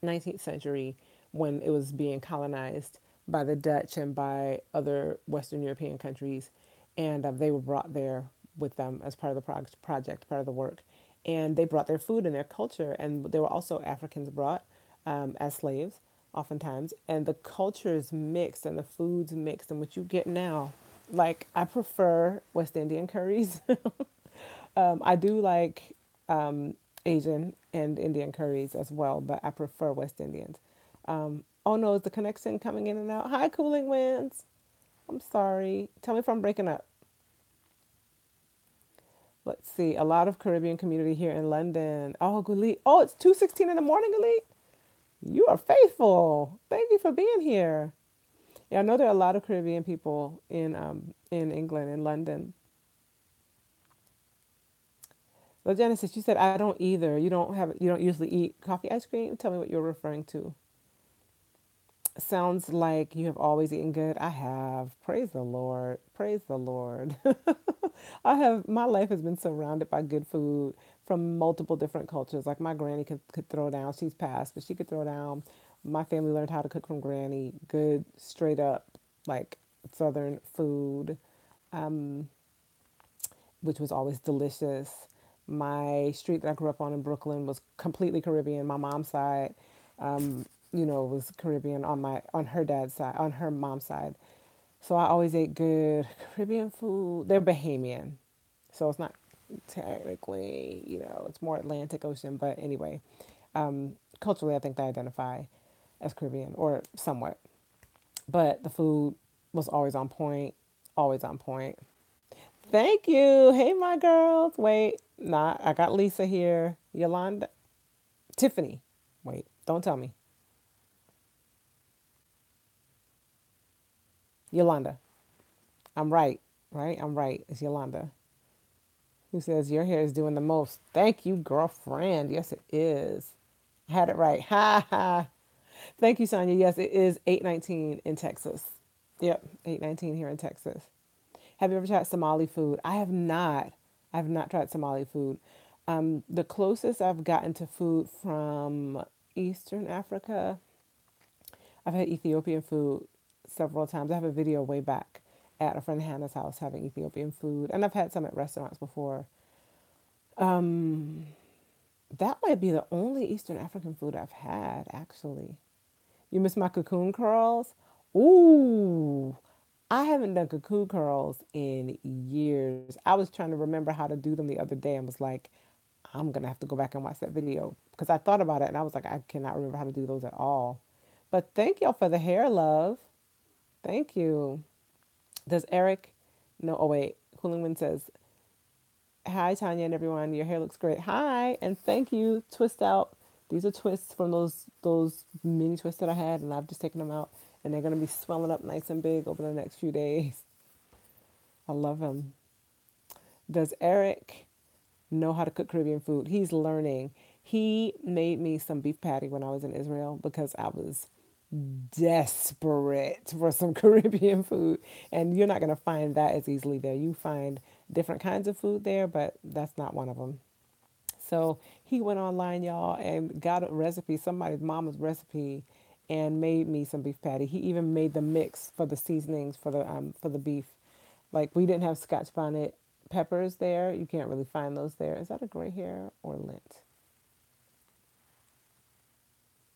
19th century when it was being colonized by the Dutch and by other Western European countries. And they were brought there with them as part of the project, part of the work. And they brought their food and their culture. And there were also Africans brought as slaves, oftentimes. And the cultures mixed and the foods mixed. And what you get now, like, I prefer West Indian curries. I do like Asian and Indian curries as well, but I prefer West Indians. Oh no, is the connection coming in and out? Hi, Cooling Winds. I'm sorry. Tell me if I'm breaking up. Let's see. A lot of Caribbean community here in London. Oh, Galit. Oh, it's 2:16 in the morning, Galit. You are faithful. Thank you for being here. Yeah, I know there are a lot of Caribbean people in England, in London. Well, Genesis, you said I don't either. You don't usually eat coffee ice cream. Tell me what you're referring to. Sounds like you have always eaten good. I have. Praise the Lord. Praise the Lord. My life has been surrounded by good food from multiple different cultures. Like my granny could throw down. She's passed, but she could throw down. My family learned how to cook from granny. Good, straight up, like Southern food, which was always delicious. My street that I grew up on in Brooklyn was completely Caribbean. My mom's side, was Caribbean on her dad's side, on her mom's side. So I always ate good Caribbean food. They're Bahamian, so it's not technically, it's more Atlantic Ocean. But anyway, culturally, I think they identify as Caribbean or somewhat. But the food was always on point, always on point. Thank you. Hey, my girls. Wait, nah, I got Lisa here. Yolanda, Tiffany. Wait, don't tell me. Yolanda. I'm right, right? I'm right. It's Yolanda who says your hair is doing the most. Thank you, girlfriend. Yes, it is. I had it right. Ha ha. Thank you, Sonia. Yes, it is 8:19 in Texas. Yep, 8:19 here in Texas. Have you ever tried Somali food? I have not. I have not tried Somali food. The closest I've gotten to food from Eastern Africa, I've had Ethiopian food several times. I have a video way back at a friend Hannah's house having Ethiopian food, and I've had some at restaurants before. That might be the only Eastern African food I've had, actually. You miss my cocoon curls? Ooh, I haven't done cocoon curls in years. I was trying to remember how to do them the other day and was like, I'm gonna have to go back and watch that video because I thought about it and I was like, I cannot remember how to do those at all. But thank y'all for the hair, love. Thank you. Does Eric? No. Oh wait. Cooling Wind says, "Hi Tanya and everyone. Your hair looks great. Hi and thank you. Twist out. These are twists from those mini twists that I had, and I've just taken them out, and they're gonna be swelling up nice and big over the next few days. I love them. Does Eric know how to cook Caribbean food? He's learning. He made me some beef patty when I was in Israel because I was desperate for some Caribbean food. And you're not going to find that as easily there. You find different kinds of food there, but that's not one of them. So he went online, y'all, and got a recipe, somebody's mama's recipe, and made me some beef patty. He even made the mix for the seasonings for the beef. Like we didn't have Scotch bonnet peppers there. You can't really find those there. Is that a gray hair or lint?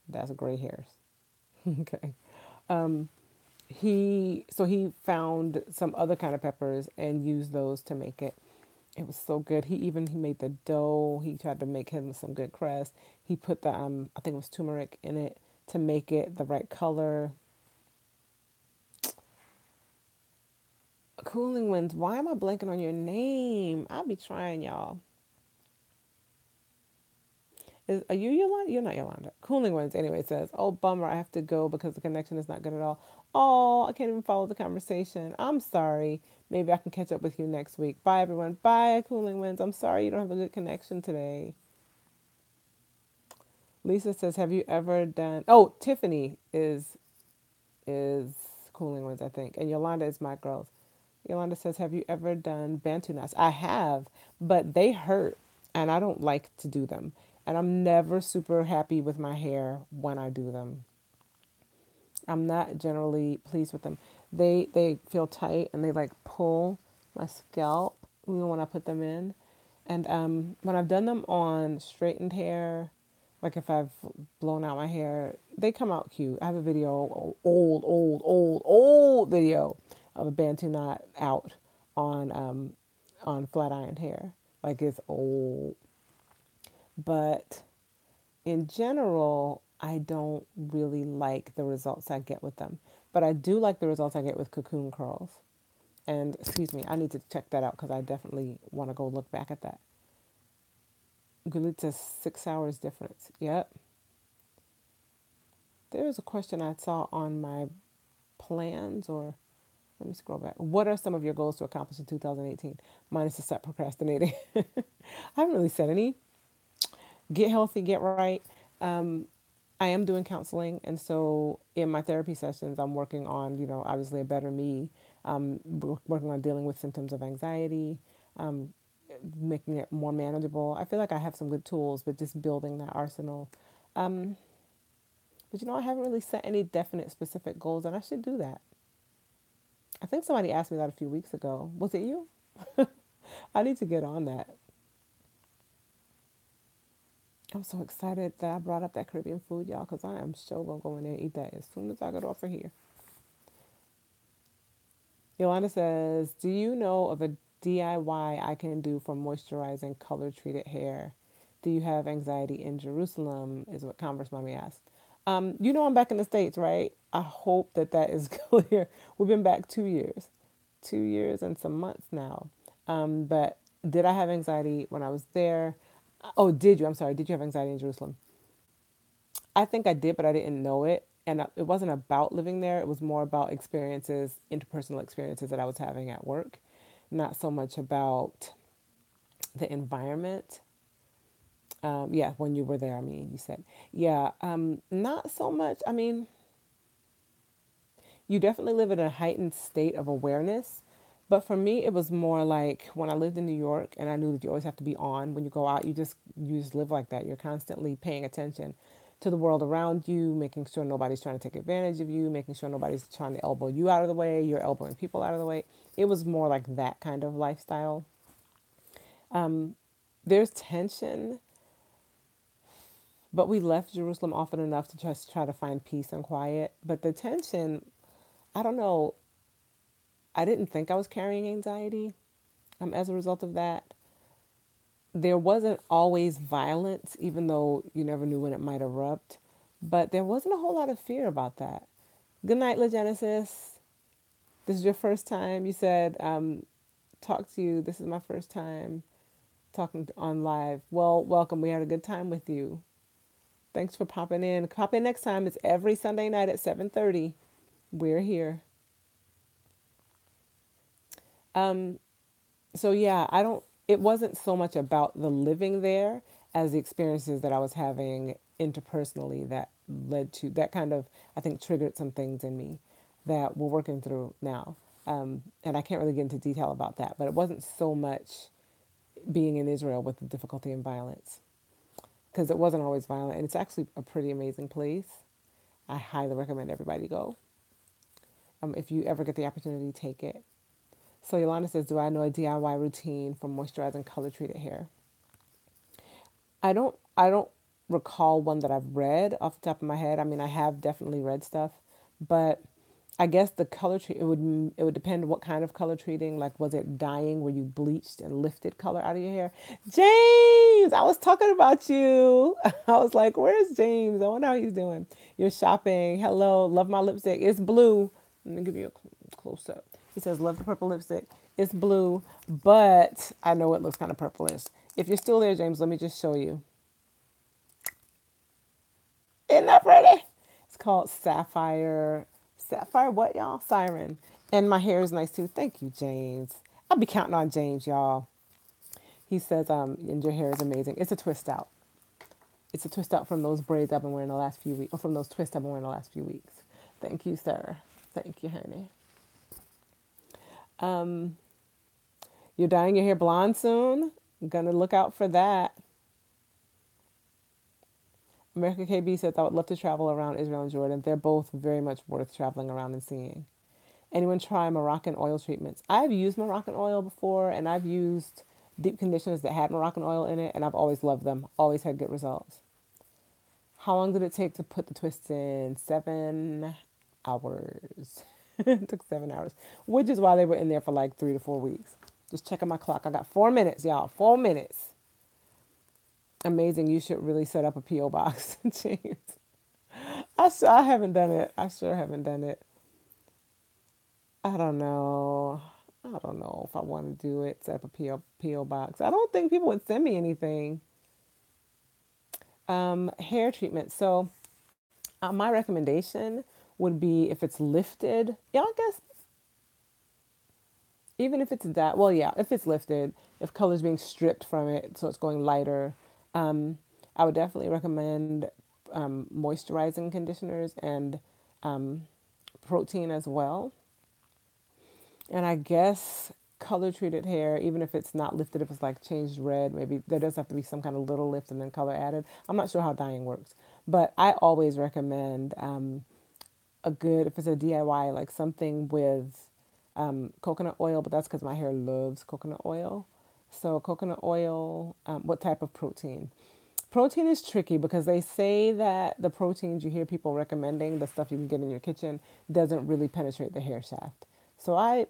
That's gray hairs. Okay. Um, he found some other kind of peppers and used those to make it. It was so good. He made the dough. He tried to make him some good crust. He put the I think it was turmeric in it to make it the right color. Cooling Winds. Why am I blanking on your name? I'll be trying, y'all. Are you Yolanda? You're not Yolanda. Cooling Winds, anyway, says, oh, bummer, I have to go because the connection is not good at all. Oh, I can't even follow the conversation. I'm sorry. Maybe I can catch up with you next week. Bye, everyone. Bye, Cooling Winds. I'm sorry you don't have a good connection today. Lisa says, have you ever done... Oh, Tiffany is Cooling Winds, I think. And Yolanda is my girls. Yolanda says, have you ever done Bantu knots? I have, but they hurt, and I don't like to do them. And I'm never super happy with my hair when I do them. I'm not generally pleased with them. They feel tight and they like pull my scalp even when I put them in. And when I've done them on straightened hair, like if I've blown out my hair, they come out cute. I have a video, old video of a Bantu knot out on flat ironed hair. Like it's old, but in general, I don't really like the results I get with them. But I do like the results I get with cocoon curls. And excuse me, I need to check that out because I definitely want to go look back at that. Gulit's a 6 hours difference. Yep. There was a question I saw on my plans, or let me scroll back. What are some of your goals to accomplish in 2018? Mine is to stop procrastinating. I haven't really said any. Get healthy, get right. Um, I am doing counseling, and so in my therapy sessions, I'm working on, obviously a better me. Working on dealing with symptoms of anxiety, um, making it more manageable. I feel like I have some good tools, but just building that arsenal. Um, but I haven't really set any definite specific goals, and I should do that. I think somebody asked me that a few weeks ago. Was it you? I need to get on that. I'm so excited that I brought up that Caribbean food, y'all, because I am sure gonna go in there and eat that as soon as I get off of here. Yolanda says, do you know of a DIY I can do for moisturizing color treated hair? Do you have anxiety in Jerusalem? Is what Converse Mommy asked. I'm back in the States, right? I hope that that is clear. We've been back 2 years, 2 years and some months now. But did I have anxiety when I was there? Oh, did you? I'm sorry. Did you have anxiety in Jerusalem? I think I did, but I didn't know it. And it wasn't about living there. It was more about experiences, interpersonal experiences that I was having at work, not so much about the environment. Yeah, when you were there, I mean, you said, yeah, not so much. I mean, you definitely live in a heightened state of awareness. But for me, it was more like when I lived in New York and I knew that you always have to be on when you go out, you just live like that. You're constantly paying attention to the world around you, making sure nobody's trying to take advantage of you, making sure nobody's trying to elbow you out of the way, you're elbowing people out of the way. It was more like that kind of lifestyle. There's tension, but we left Jerusalem often enough to just try to find peace and quiet. But the tension, I don't know, I didn't think I was carrying anxiety as a result of that. There wasn't always violence, even though you never knew when it might erupt. But there wasn't a whole lot of fear about that. Good night, LaGenesis. This is your first time. You said, talk to you. This is my first time talking on live. Well, welcome. We had a good time with you. Thanks for popping in. Pop in next time. It's every Sunday night at 7:30. We're here. Um, so yeah, it wasn't so much about the living there as the experiences that I was having interpersonally that led to that kind of, I think, triggered some things in me that we're working through now. And I can't really get into detail about that, but it wasn't so much being in Israel with the difficulty and violence. because it wasn't always violent, and it's actually a pretty amazing place. I highly recommend everybody go. If you ever get the opportunity, take it. So Yolanda says, "Do I know a DIY routine for moisturizing color treated hair?" I don't recall one that I've read off the top of my head. I mean, I have definitely read stuff, but I guess the color treat it would depend what kind of color treating. Like, was it dyeing where you bleached and lifted color out of your hair? James, I was talking about you. I was like, "Where's James? I wonder how he's doing." You're shopping. Hello, love my lipstick. It's blue. Let me give you a close up. He says, "Love the purple lipstick. It's blue, but I know it looks kind of purplish." If you're still there, James, let me just show you. Isn't that pretty? It's called Sapphire. Sapphire what, y'all? Siren. And my hair is nice too. Thank you, James. I'll be counting on James, y'all. He says, and your hair is amazing. It's a twist out. It's a twist out from those braids I've been wearing the last few weeks, or from those twists I've been wearing the last few weeks. Thank you, sir. Thank you, honey. Um, you're dyeing your hair blonde soon. I'm gonna look out for that. America KB says, "I would love to travel around Israel and Jordan. They're both very much worth traveling around and seeing." Anyone try Moroccan oil treatments? I've used Moroccan oil before, and I've used deep conditioners that had Moroccan oil in it, and I've always loved them. Always had good results. How long did it take to put the twists in? 7 hours. It took 7 hours, which is why they were in there for like 3 to 4 weeks. Just checking my clock. I got 4 minutes, y'all. 4 minutes. Amazing. You should really set up a P.O. box, James. I haven't done it. I sure haven't done it. I don't know. I don't know if I want to do it, set up a P.O. box. I don't think people would send me anything. Hair treatment. So, my recommendation would be if it's lifted. Yeah, I guess even if it's that. Well, yeah, if it's lifted, if color's being stripped from it, so it's going lighter. I would definitely recommend moisturizing conditioners and protein as well. And I guess color treated hair, even if it's not lifted, if it's like changed red, maybe there does have to be some kind of little lift and then color added. I'm not sure how dyeing works, but I always recommend a good, if it's a DIY, like something with coconut oil, but that's because my hair loves coconut oil. So, coconut oil, what type of protein? Protein is tricky because they say that the proteins you hear people recommending, the stuff you can get in your kitchen, doesn't really penetrate the hair shaft. So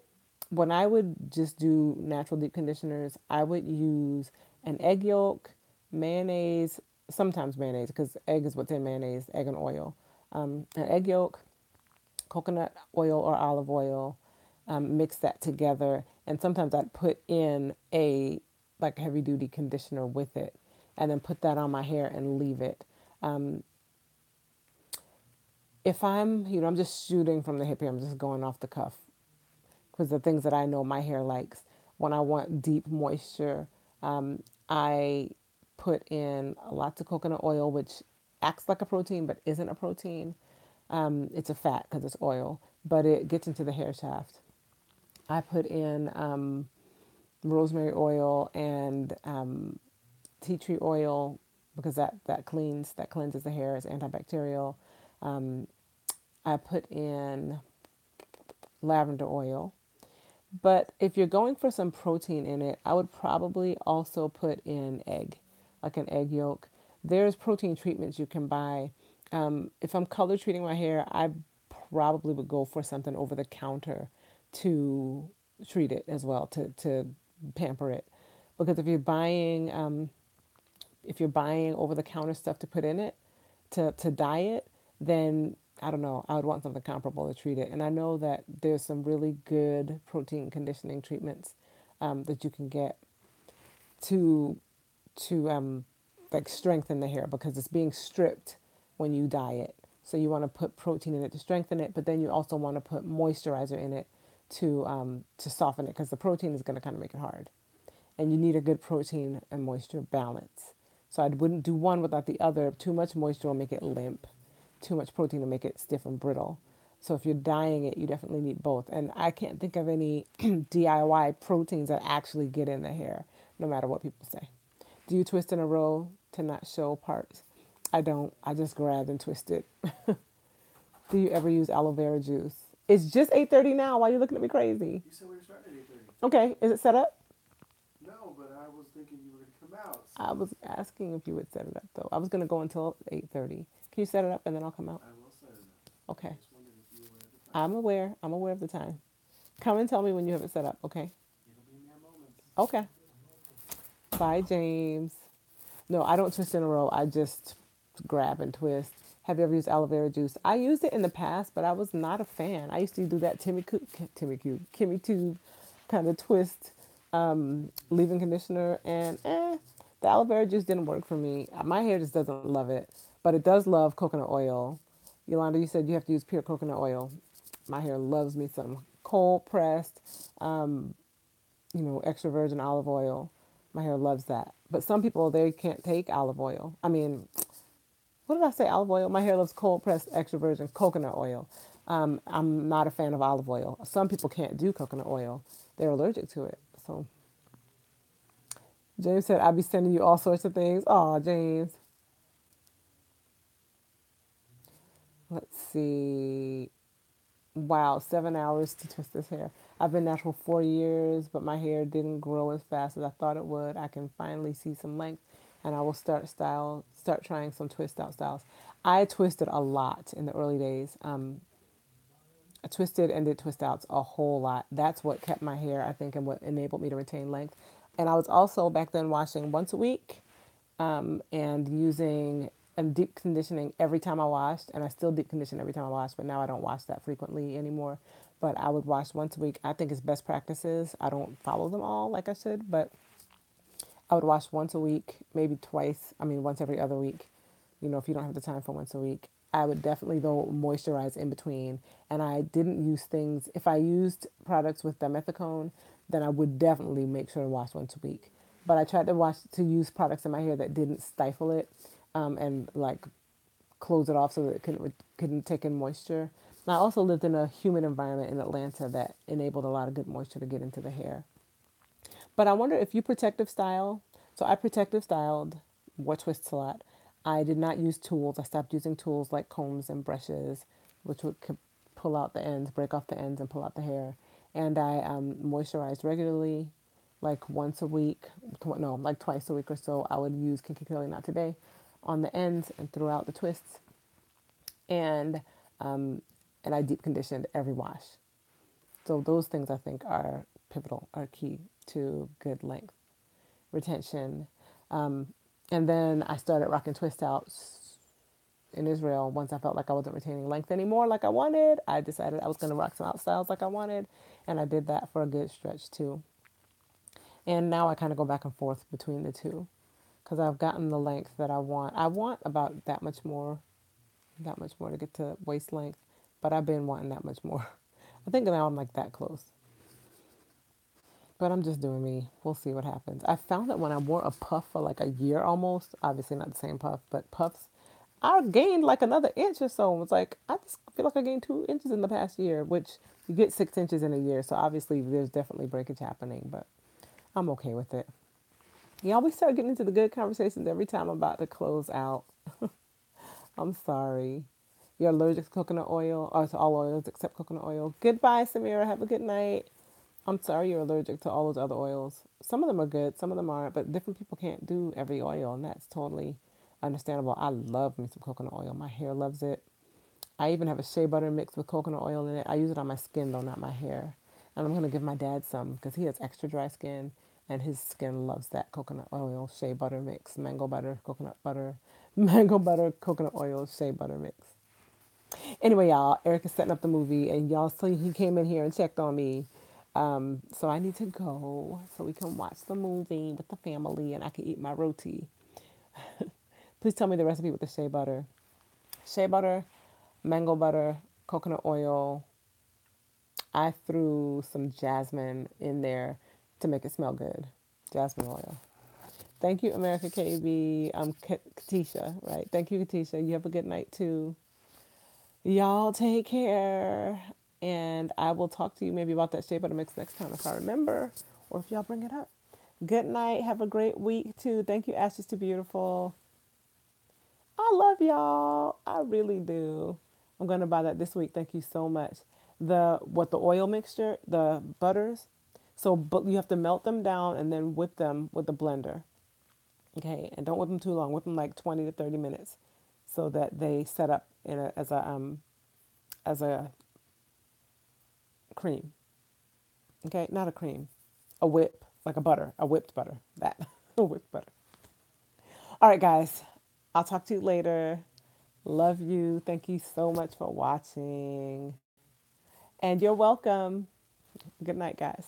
when I would just do natural deep conditioners, I would use an egg yolk, mayonnaise, sometimes mayonnaise because egg is what's in mayonnaise, egg and oil. An egg yolk, coconut oil or olive oil, mix that together, and sometimes I'd put in a like heavy duty conditioner with it, and then put that on my hair and leave it. Um, if I'm just shooting from the hip here, I'm just going off the cuff because the things that I know my hair likes. When I want deep moisture, I put in lots of coconut oil, which acts like a protein but isn't a protein. It's a fat because it's oil, but it gets into the hair shaft. I put in rosemary oil and tea tree oil because that cleanses the hair. It's antibacterial. Um, I put in lavender oil. But if you're going for some protein in it, I would probably also put in egg, like an egg yolk. There's protein treatments you can buy. If I'm color treating my hair, I probably would go for something over the counter to treat it as well, to pamper it. Because if you're buying over the counter stuff to put in it to dye it, then I don't know, I would want something comparable to treat it. And I know that there's some really good protein conditioning treatments that you can get to to like strengthen the hair because it's being stripped when you dye it. So you want to put protein in it to strengthen it, but then you also want to put moisturizer in it to soften it because the protein is going to kind of make it hard, and you need a good protein and moisture balance. So I wouldn't do one without the other. Too much moisture will make it limp. Too much protein will make it stiff and brittle. So if you're dyeing it, you definitely need both. And I can't think of any DIY proteins that actually get in the hair, no matter what people say. Do you twist in a row? to not show parts. I don't. I just grab and twist it. Do you ever use aloe vera juice? It's just 8:30 now. Why are you looking at me crazy? You said we were starting at 8:30. Okay, is it set up? No, but I was thinking you were going to come out. So I was asking if you would set it up though. I was gonna go until 8:30. Can you set it up and then I'll come out? I will set it up. I Okay. just wondered if you were aware of the time. I'm aware. I'm aware of the time. Come and tell me when you have it set up. Okay. It'll be mere moments. Okay. Bye, James. No, I don't twist in a row. I just grab and twist. Have you ever used aloe vera juice? I used it in the past, but I was not a fan. I used to do that Kimmy Tube kind of twist leave-in conditioner, and the aloe vera juice didn't work for me. My hair just doesn't love it, but it does love coconut oil. Yolanda, you said you have to use pure coconut oil. My hair loves me some cold pressed, extra virgin olive oil. My hair loves that. But some people, they can't take olive oil. I mean, what did I say? Olive oil? My hair loves cold pressed extra virgin coconut oil. I'm not a fan of olive oil. Some people can't do coconut oil. They're allergic to it. So James said, I'll be sending you all sorts of things. Aw, James. Let's see. Wow, 7 hours to twist this hair. I've been natural 4 years, but my hair didn't grow as fast as I thought it would. I can finally see some length, and I will start trying some twist out styles. I twisted a lot in the early days. I twisted and did twist outs a whole lot. That's what kept my hair, I think, and what enabled me to retain length. And I was also back then washing once a week, and using and deep conditioning every time I washed, and I still deep condition every time I wash, but now I don't wash that frequently anymore. But I would wash once a week. I think it's best practices. I don't follow them all like I should, but I would wash once a week, maybe twice. I mean, once every other week. If you don't have the time for once a week. I would definitely, though, moisturize in between. And I didn't use things, if I used products with dimethicone, then I would definitely make sure to wash once a week. But I tried to use products in my hair that didn't stifle it, and like close it off so that it couldn't take in moisture. And I also lived in a humid environment in Atlanta that enabled a lot of good moisture to get into the hair. But I wonder if you protective style. So I protective styled, wore twists a lot. I did not use tools. I stopped using tools like combs and brushes, which could pull out the ends, break off the ends, and pull out the hair. And I moisturized regularly, like once a week. No, like twice a week or so. I would use Kinky Curly Not Today on the ends and throughout the twists. And and I deep conditioned every wash. So those things I think are pivotal, are key to good length retention. And then I started rocking twist outs in Israel. Once I felt like I wasn't retaining length anymore like I wanted, I decided I was going to rock some out styles like I wanted. And I did that for a good stretch too. And now I kind of go back and forth between the two because I've gotten the length that I want. I want about that much more to get to waist length, but I've been wanting that much more. I think now I'm like that close. But I'm just doing me. We'll see what happens. I found that when I wore a puff for like a year almost, obviously not the same puff, but puffs, I gained like another inch or so. It was like, I just feel like I gained 2 inches in the past year, which you get 6 inches in a year. So obviously there's definitely breakage happening, but I'm okay with it. Y'all, we start getting into the good conversations every time I'm about to close out. I'm sorry. You're allergic to coconut oil, or to all oils except coconut oil. Goodbye, Samira. Have a good night. I'm sorry you're allergic to all those other oils. Some of them are good, some of them aren't, but different people can't do every oil, and that's totally understandable. I love me some coconut oil. My hair loves it. I even have a shea butter mixed with coconut oil in it. I use it on my skin, though, not my hair. And I'm going to give my dad some because he has extra dry skin, and his skin loves that coconut oil, shea butter mix, mango butter, coconut butter, mango butter, coconut oil, shea butter mix. Anyway, y'all, Eric is setting up the movie, and y'all see he came in here and checked on me. So I need to go so we can watch the movie with the family, and I can eat my roti. Please tell me the recipe with the shea butter. Shea butter, mango butter, coconut oil. I threw some jasmine in there to make it smell good. Jasmine oil. Thank you, America KB. Katisha, right? Thank you, Katisha. You have a good night, too. Y'all take care. And I will talk to you maybe about that shea butter mix next time if I remember or if y'all bring it up. Good night. Have a great week, too. Thank you, Ashes to Beautiful. I love y'all. I really do. I'm gonna buy that this week. Thank you so much. The oil mixture, the butters. So, but you have to melt them down and then whip them with a blender. Okay, and don't whip them too long. Whip them like 20 to 30 minutes, so that they set up as a cream. Okay, not a cream, a whip, like a butter, a whipped butter. That a whipped butter. All right, guys. I'll talk to you later. Love you. Thank you so much for watching. And you're welcome. Good night, guys.